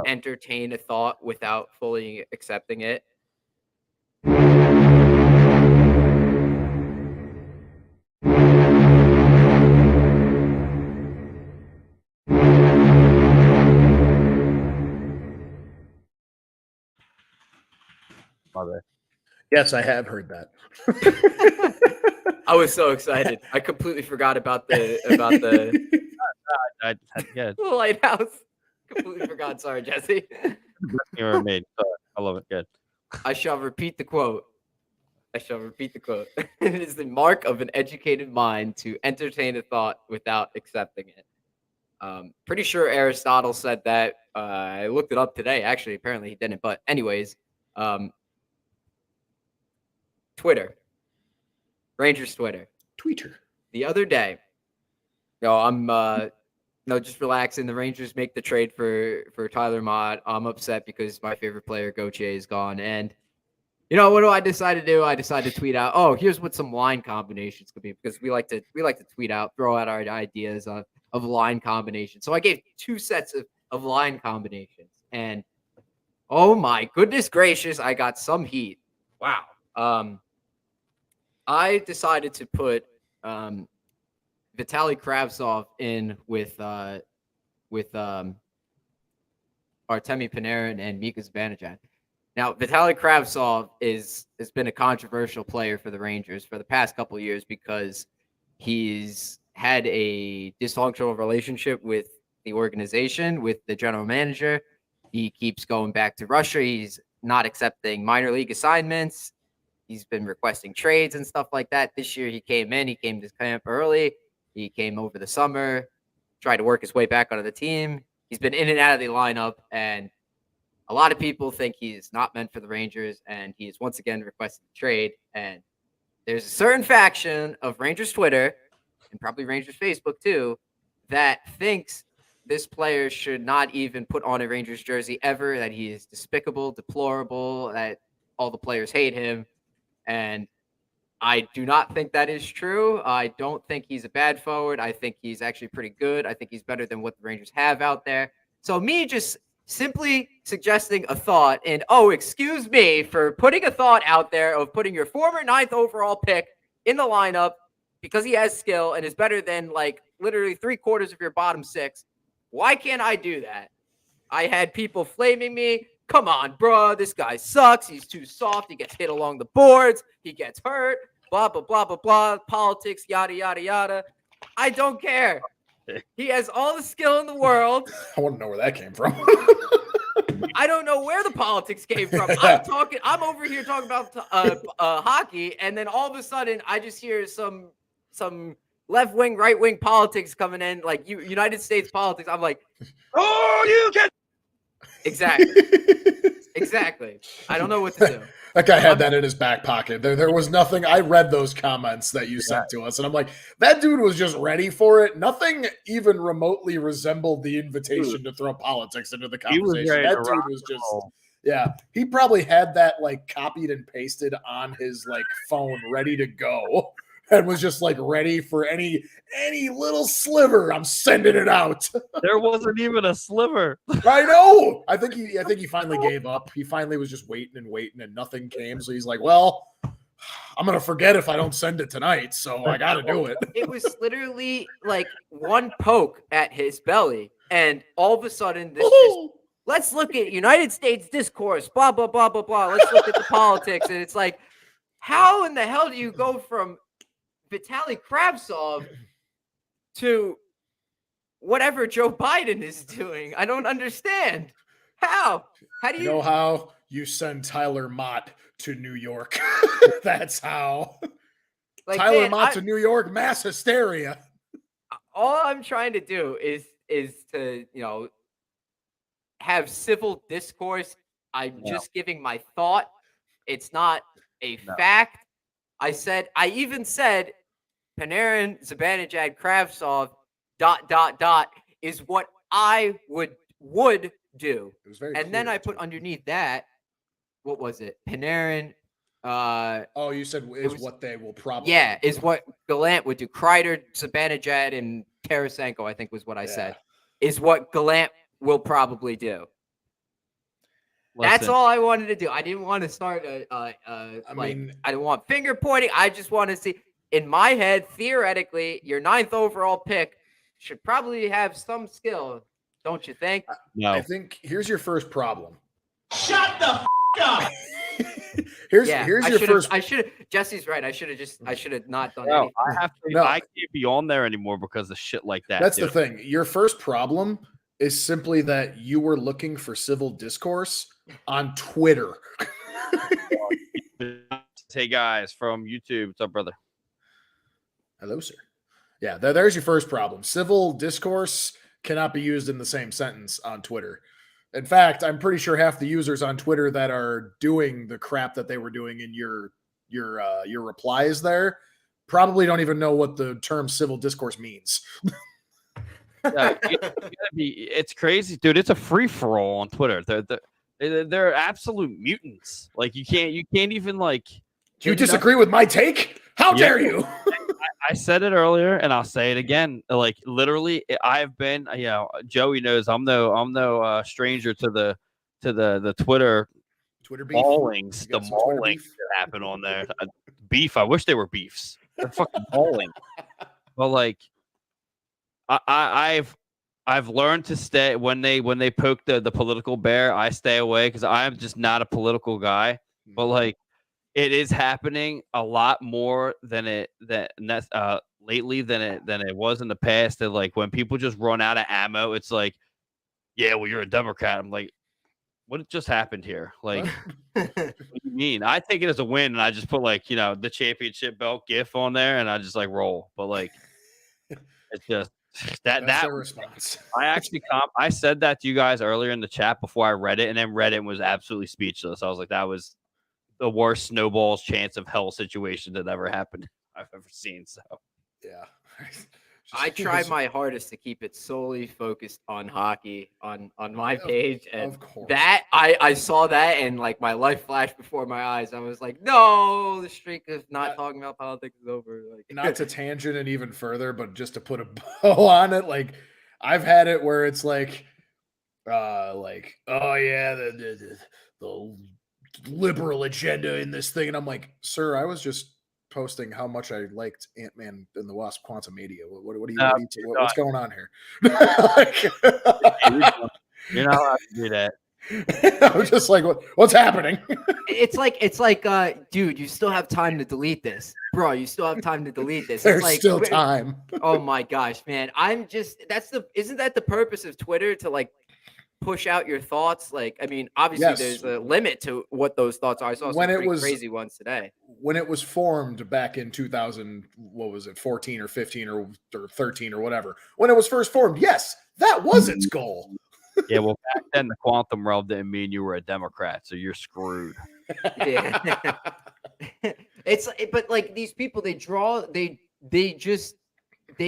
entertain a thought without fully accepting it. Yes, I have heard that. I was so excited. I completely forgot about the lighthouse. Completely forgot. Sorry, Jesse. You ever made. I love it. Good. I shall repeat the quote. It is the mark of an educated mind to entertain a thought without accepting it. Pretty sure Aristotle said that. I looked it up today. Actually, apparently he didn't. But anyways, Twitter. Rangers Twitter. The other day. I'm just relaxing. The Rangers make the trade for Tyler Mott. I'm upset because my favorite player, Gauthier, is gone. And what do I decide to do? I decide to tweet out, oh, here's what some line combinations could be, because we like to tweet out, throw out our ideas of line combinations. So I gave 2 sets of line combinations, and oh my goodness gracious, I got some heat. Wow. I decided to put Vitaly Kravtsov in with Artemi Panarin and Mika Zibanejad. Now, Vitaly Kravtsov has been a controversial player for the Rangers for the past couple of years because he's had a dysfunctional relationship with the organization, with the general manager. He keeps going back to Russia. He's not accepting minor league assignments. He's been requesting trades and stuff like that. This year he came to camp early. He came over the summer, tried to work his way back onto the team. He's been in and out of the lineup, and a lot of people think he's not meant for the Rangers, and he is once again requested a trade. And there's a certain faction of Rangers Twitter, and probably Rangers Facebook too, that thinks this player should not even put on a Rangers jersey ever, that he is despicable, deplorable, that all the players hate him. And I do not think that is true. I don't think he's a bad forward. I think he's actually pretty good. I think he's better than what the Rangers have out there. So me just simply suggesting a thought, and excuse me for putting a thought out there of putting your former 9th overall pick in the lineup because he has skill and is better than like literally 3/4 of your bottom 6. Why can't I do that? I had people flaming me. Come on, bro. This guy sucks. He's too soft. He gets hit along the boards. He gets hurt. Blah, blah, blah, blah, blah. Politics, yada, yada, yada. I don't care. He has all the skill in the world. I want to know where that came from. I don't know where the politics came from. I'm over here talking about hockey, and then all of a sudden I just hear some left-wing, right-wing politics coming in, like United States politics. I'm like, oh, you can. Exactly. I don't know what to do. That guy had that in his back pocket. There was nothing. I read those comments that you sent to us, and I'm like, that dude was just ready for it. Nothing even remotely resembled the invitation to throw politics into the conversation. That dude was just, he probably had that like copied and pasted on his like phone, ready to go, and was just like ready for any little sliver. I'm sending it out. There wasn't even a sliver. I know. I think he finally gave up. He finally was just waiting, and nothing came. So he's like, well, I'm gonna forget if I don't send it tonight. So I got to do it. It was literally like one poke at his belly, and all of a sudden, let's look at United States discourse. Blah blah blah blah blah. Let's look at the politics, and it's like, how in the hell do you go from Vitaly Kravtsov to whatever Joe Biden is doing? I don't understand. How do you know how you send Tyler Mott to New York? That's how. Like, Tyler man, Mott's in New York, mass hysteria. All I'm trying to do is to, have civil discourse. I'm just giving my thought. It's not a fact. I even said Panarin, Zibanejad, Kravtsov, ... is what I would do. It was very and then I put too. underneath that, what was it? Panarin. You said is what they will probably. Yeah, is what Gallant would do. Kreider, Zibanejad, and Tarasenko, I think was what I said. Is what Gallant will probably do. That's all I wanted to do. I didn't want to start I didn't want finger pointing. I just want to see, in my head, theoretically, your 9th overall pick should probably have some skill, don't you think? No. I think here's your first problem. Shut the up. Here's your first. I should have. Jesse's right. I should have not done anything. I can't be on there anymore because of shit like that. That's the thing. Your first problem is simply that you were looking for civil discourse on Twitter. Hey guys from YouTube, what's up, brother? Hello, sir. Yeah, there's your first problem. Civil discourse cannot be used in the same sentence on Twitter. In fact, I'm pretty sure half the users on Twitter that are doing the crap that they were doing in your replies there probably don't even know what the term civil discourse means. It's crazy, dude. It's a free for all on Twitter. They're absolute mutants. Like you can't even like. Do you disagree with my take? How dare you? I said it earlier, and I'll say it again. Like literally, I've been. Joey knows I'm no stranger to the Twitter beef. Maulings. The maulings that happen on there. Beef. I wish they were beefs. They're fucking mauling. But like, I've learned to stay when they poke the political bear. I stay away because I'm just not a political guy. But like, it is happening a lot more lately than it was in the past. That like when people just run out of ammo, it's like, yeah, well, you're a Democrat. I'm like, what just happened here? Like, what do you mean? I take it as a win, and I just put like the championship belt gif on there, and I just like roll. But like, it's just that response. I said that to you guys earlier in the chat before I read it, and then read it and was absolutely speechless. I was like, that was the worst snowball's chance of hell situation that ever happened I've ever seen. So yeah. I tried my hardest to keep it solely focused on hockey on my page, and of course. That I saw that and like my life flashed before my eyes. I was like, no, the streak of not talking about politics is over. Like, not to tangent it even further, but just to put a bow on it, like I've had it where it's like oh yeah, the liberal agenda in this thing, and I'm like, sir, I was just posting how much I liked Ant-Man and the Wasp: Quantumania. What do you need to? What's going on here? You're not allowed to do that. I'm just like, what's happening? It's like, dude, you still have time to delete this, bro. You still have time to delete this. There's like, still time. Oh my gosh, man! Isn't that the purpose of Twitter, to like push out your thoughts? Like, I mean, obviously there's a limit to what those thoughts are. I saw some crazy ones today. When it was formed back in 2000, what was it, 14 or 15 or 13 or whatever, when it was first formed, yes, that was its goal. Yeah, well, back then the quantum realm didn't mean you were a Democrat, so you're screwed. Yeah. But like these people, they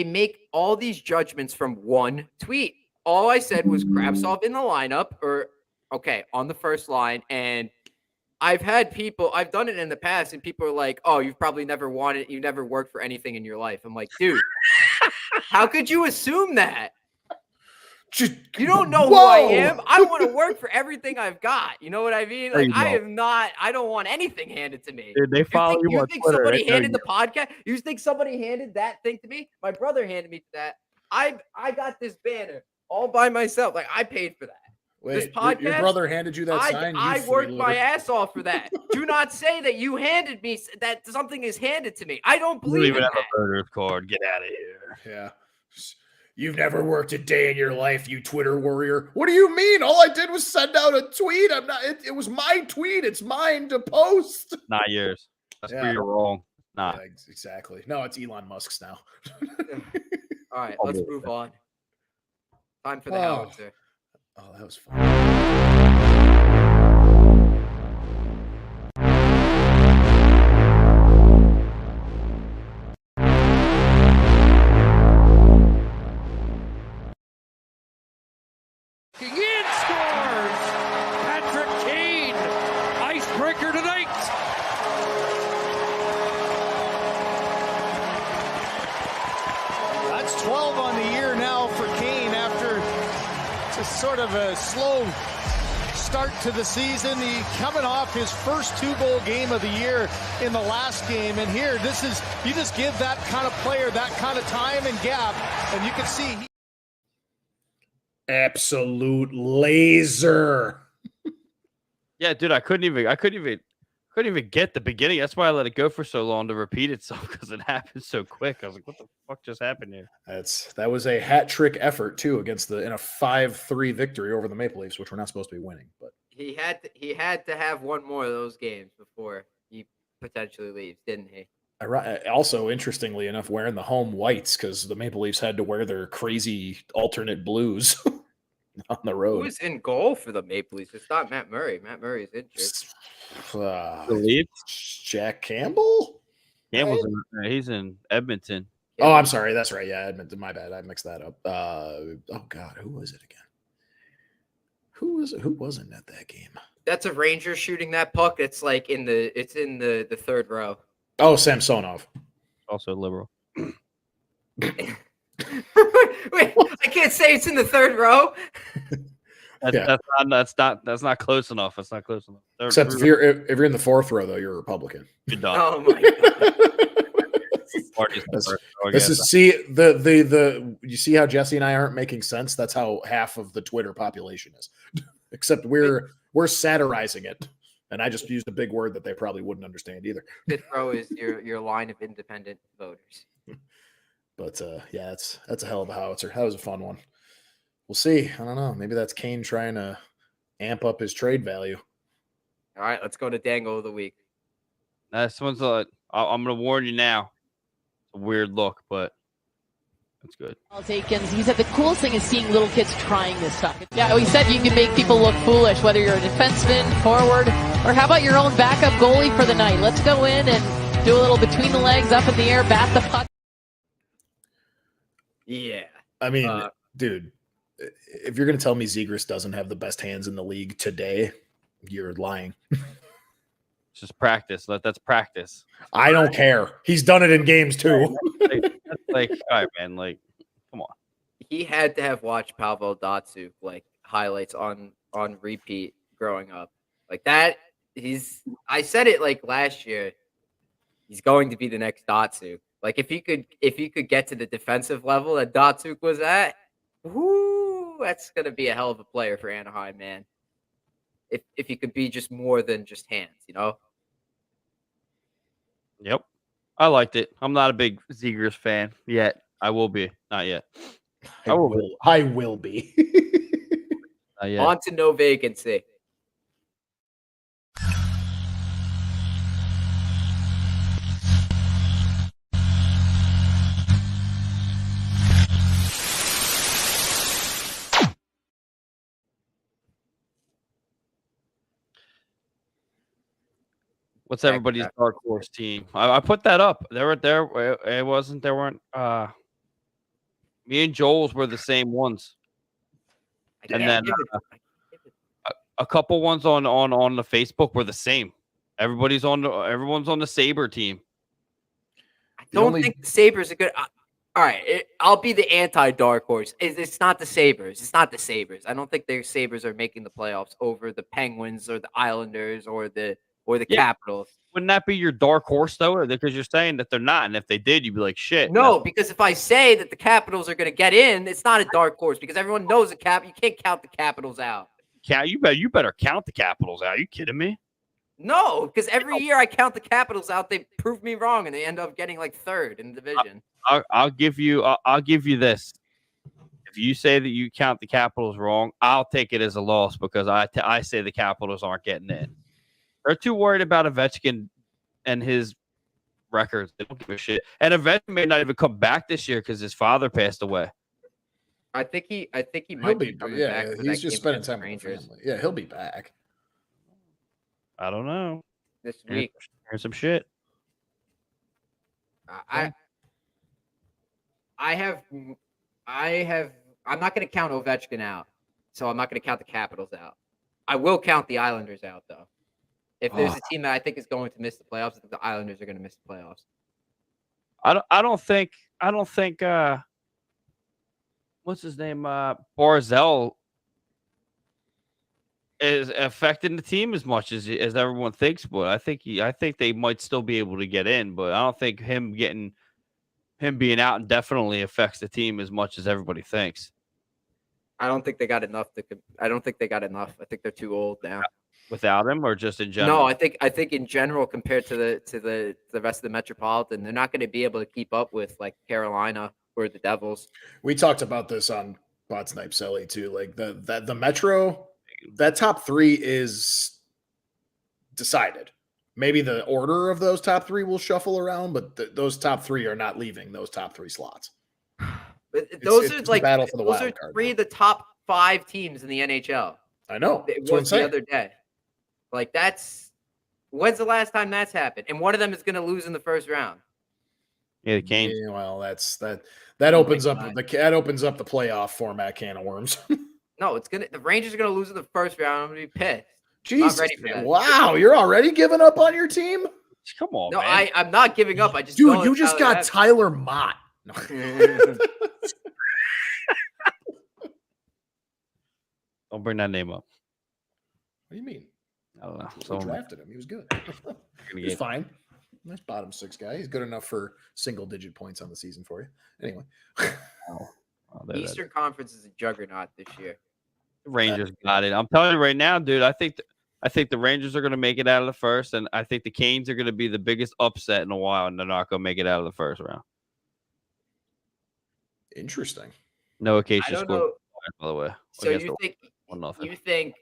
make all these judgments from one tweet. All I said was Kravtsov in the lineup, or on the first line. And I've done it in the past, and people are like, oh, you never worked for anything in your life. I'm like, dude, how could you assume that? You don't know who I am. I want to work for everything I've got. You know what I mean? Like, I don't want anything handed to me. Dude, they follow you. You think somebody handed the podcast? You think somebody handed that thing to me? My brother handed me that. I got this banner all by myself. Like, I paid for that. Wait, this podcast, your brother handed you that sign? I worked my ass off for that. Do not say that you handed me, that something is handed to me. I don't believe in that. Have a murder card. Get out of here. Yeah. You've never worked a day in your life, you Twitter warrior. What do you mean? All I did was send out a tweet. It was my tweet. It's mine to post. Not yours. That's where you're wrong. Nah. Yeah, exactly. No, it's Elon Musk's now. All right, let's move on. Time for the Howitzer. Oh, that was fun. In scores! Patrick Kane, icebreaker tonight. That's 12 on the year now for Kane after just sort of a slow start to the season. He coming off his first 2-goal game of the year in the last game. And here, you just give that kind of player that kind of time and gap, and you can see absolute laser. Yeah, dude, I couldn't even get the beginning. That's why I let it go for so long to repeat itself, because it happened so quick. I was like, what the fuck just happened here? That was a hat trick effort too in a 5-3 victory over the Maple Leafs, which we're not supposed to be winning. But he had to have one more of those games before he potentially leaves, didn't he? Also, interestingly enough, wearing the home whites because the Maple Leafs had to wear their crazy alternate blues on the road. Who's in goal for the Maple Leafs? It's not Matt Murray. Matt Murray's injured. The Leafs? Jack Campbell? Campbell's he's in Edmonton. Oh, I'm sorry. That's right. Yeah, Edmonton. My bad. I mixed that up. Oh God, who was it again? Who was in that game? That's a Ranger shooting that puck. It's like in the third row. Oh, Samsonov. Also liberal. Wait, I can't say it's in the third row. That's not close enough. That's not close enough. Except if you're in the fourth row, though, you're a Republican. You're done. Oh my God. This is the you see how Jesse and I aren't making sense? That's how half of the Twitter population is. Except we're satirizing it. And I just used a big word that they probably wouldn't understand either. Fifth row is your line of independent voters. But yeah, that's a hell of a howitzer. That was a fun one. We'll see. I don't know. Maybe that's Kane trying to amp up his trade value. All right, let's go to Dangle of the week. This one's I'm going to warn you now. It's a weird look, but it's good. He said the coolest thing is seeing little kids trying this stuff. Yeah, we said you can make people look foolish, whether you're a defenseman, forward, or how about your own backup goalie for the night? Let's go in and do a little between the legs, up in the air, bat the puck. Yeah. I mean, dude, if you're going to tell me Zegras doesn't have the best hands in the league today, you're lying. It's just practice. That's practice. I don't care. He's done it in games too. Like, all right, man. Like, come on. He had to have watched Pavel Datsyuk like highlights on repeat growing up. Like that. I said it like last year. He's going to be the next Datsyuk. Like if he could get to the defensive level that Datsyuk was at, whoo, that's gonna be a hell of a player for Anaheim, man. If he could be just more than just hands, you know. Yep, I liked it. I'm not a big Zegras fan yet. I will be. Not yet. I will be. Not yet. On to no vacancy. What's everybody's dark horse team? I put that up. It wasn't. There weren't. Me and Joel's were the same ones, and then a couple ones on the Facebook were the same. Everyone's on the Sabre team. I don't think the Sabres are good. All right, I'll be the anti-dark horse. It's not the Sabres. It's not the Sabres. I don't think the Sabres are making the playoffs over the Penguins or the Islanders or the Capitals. Wouldn't that be your dark horse though? Because you're saying that they're not, and if they did, you'd be like, shit. No, because if I say that the Capitals are going to get in, it's not a dark horse because everyone knows you can't count the Capitals out. You better count the Capitals out. Are you kidding me? No, because every year I count the Capitals out, they prove me wrong, and they end up getting like third in the division. I'll give you this. If you say that you count the Capitals wrong, I'll take it as a loss because I say the Capitals aren't getting in. They're too worried about Ovechkin and his records. They don't give a shit. And eventually may not even come back this year because his father passed away. I think he might be coming back. Yeah, he's just spending time with the family. Yeah, he'll be back. I don't know. This week. Here's some shit. I'm not going to count Ovechkin out, so I'm not going to count the Capitals out. I will count the Islanders out, though. If there's a team that I think is going to miss the playoffs, I think the Islanders are going to miss the playoffs. I don't think what's his name? Barzell is affecting the team as much as everyone thinks, but I think they might still be able to get in, but I don't think him being out indefinitely affects the team as much as everybody thinks. I don't think they got enough. I think they're too old now. Without him, or just in general? No, I think in general, compared to the rest of the Metropolitan, they're not going to be able to keep up with like Carolina or the Devils. We talked about this on Bot Snipe Selly too. Like the Metro, that top three is decided. Maybe the order of those top three will shuffle around, but those top three are not leaving those top three slots. But those are three of the top 5 teams in the NHL. I know. It was the other day. Like when's the last time that's happened? And one of them is going to lose in the first round. Yeah, the Canes. Yeah, well, that opens up the playoff format can of worms. No, the Rangers are going to lose in the first round. I'm going to be pissed. Jesus, wow, you're already giving up on your team? Come on, no, man. I'm not giving up. Dude, you just got Tyler Mott. No. Don't bring that name up. What do you mean? I don't know. We drafted him. He was good. He's fine. Nice bottom 6 guy. He's good enough for single-digit points on the season for you. Anyway. Eastern Conference is a juggernaut this year. The Rangers got it. I'm telling you right now, dude. I think the Rangers are going to make it out of the first, and I think the Canes are going to be the biggest upset in a while, and they're not going to make it out of the first round. Interesting. No occasion score, by the way. So you think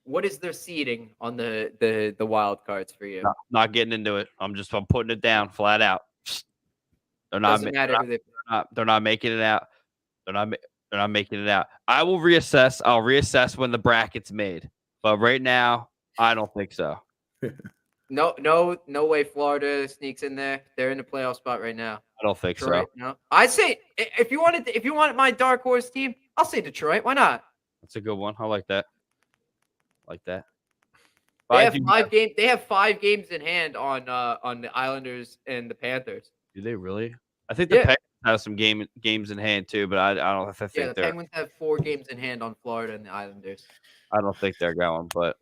what is their seeding on the wild cards for you? No, not getting into it. I'm putting it down flat out. They're not making it out. They're not making it out. I will reassess. I'll reassess when the bracket's made. But right now, I don't think so. No way Florida sneaks in there. They're in the playoff spot right now. I don't think Detroit, so. No. I'd say if you wanted my dark horse team, I'll say Detroit. Why not? That's a good one. I like that. They have 5 games in hand on the Islanders and the Panthers. Do they really? I think the Penguins have some games in hand too, but I don't think the Penguins have 4 games in hand on Florida and the Islanders. I don't think they're going, but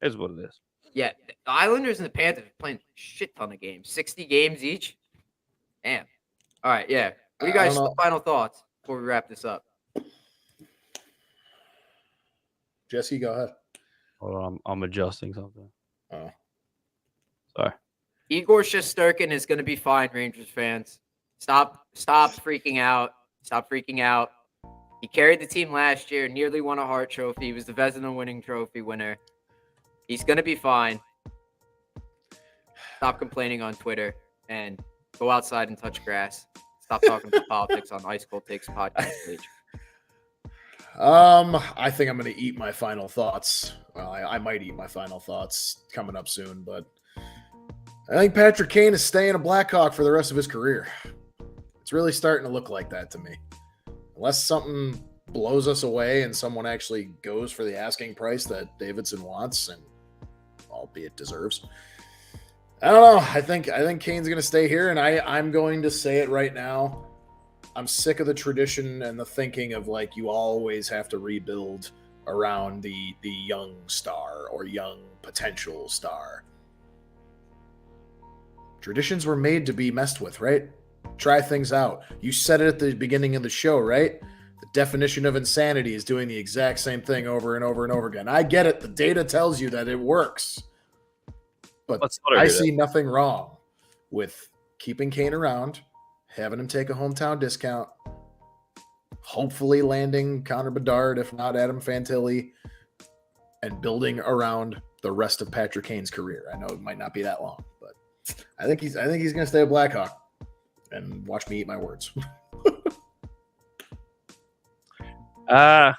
it's what it is. Yeah, the Islanders and the Panthers are playing a shit ton of games. 60 games each. Damn. All right, yeah. What do you guys' final thoughts before we wrap this up? Jesse, go ahead. Hold on, I'm adjusting something. Oh. Sorry. Igor Shesterkin is going to be fine, Rangers fans. Stop freaking out. Stop freaking out. He carried the team last year, nearly won a Hart Trophy. He was the Vezina winning trophy winner. He's going to be fine. Stop complaining on Twitter and go outside and touch grass. Stop talking about politics on Ice Cold Takes podcast page. I think I'm going to eat my final thoughts. Well, I might eat my final thoughts coming up soon, but I think Patrick Kane is staying a Blackhawk for the rest of his career. It's really starting to look like that to me. Unless something blows us away and someone actually goes for the asking price that Davidson wants, and albeit deserves. I don't know. I think Kane's going to stay here, and I'm going to say it right now. I'm sick of the tradition and the thinking of like you always have to rebuild around the young star or young potential star. Traditions were made to be messed with, right? Try things out. You said it at the beginning of the show, right? The definition of insanity is doing the exact same thing over and over and over again. I get it. The data tells you that it works. But I see nothing wrong with keeping Kane around, having him take a hometown discount, hopefully landing Connor Bedard, if not Adam Fantilli, and building around the rest of Patrick Kane's career. I know it might not be that long, but I think he's going to stay a Blackhawk. And watch me eat my words. All right.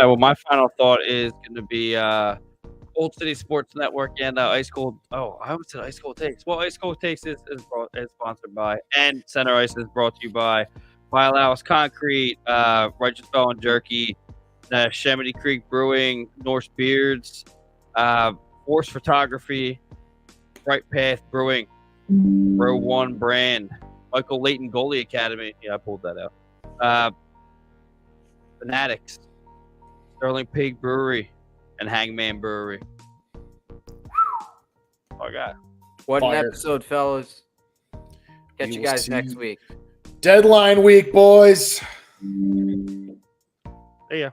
Well, my final thought is going to be Old City Sports Network and Ice Cold. Oh, I almost said Ice Cold Takes. Well, Ice Cold Takes is sponsored by, and Center Ice is brought to you by Biolaus Concrete, Righteous Bell and Jerky, Shemity Creek Brewing, Norse Beards, Force Photography, Right Path Brewing, Row One Brand, Michael Leighton Goalie Academy. Yeah, I pulled that out. Fanatics, Sterling Pig Brewery, and Hangman Brewery. Oh, my God. What Fire. an episode, fellas. Catch We you will guys see next week. Deadline week, boys. See ya.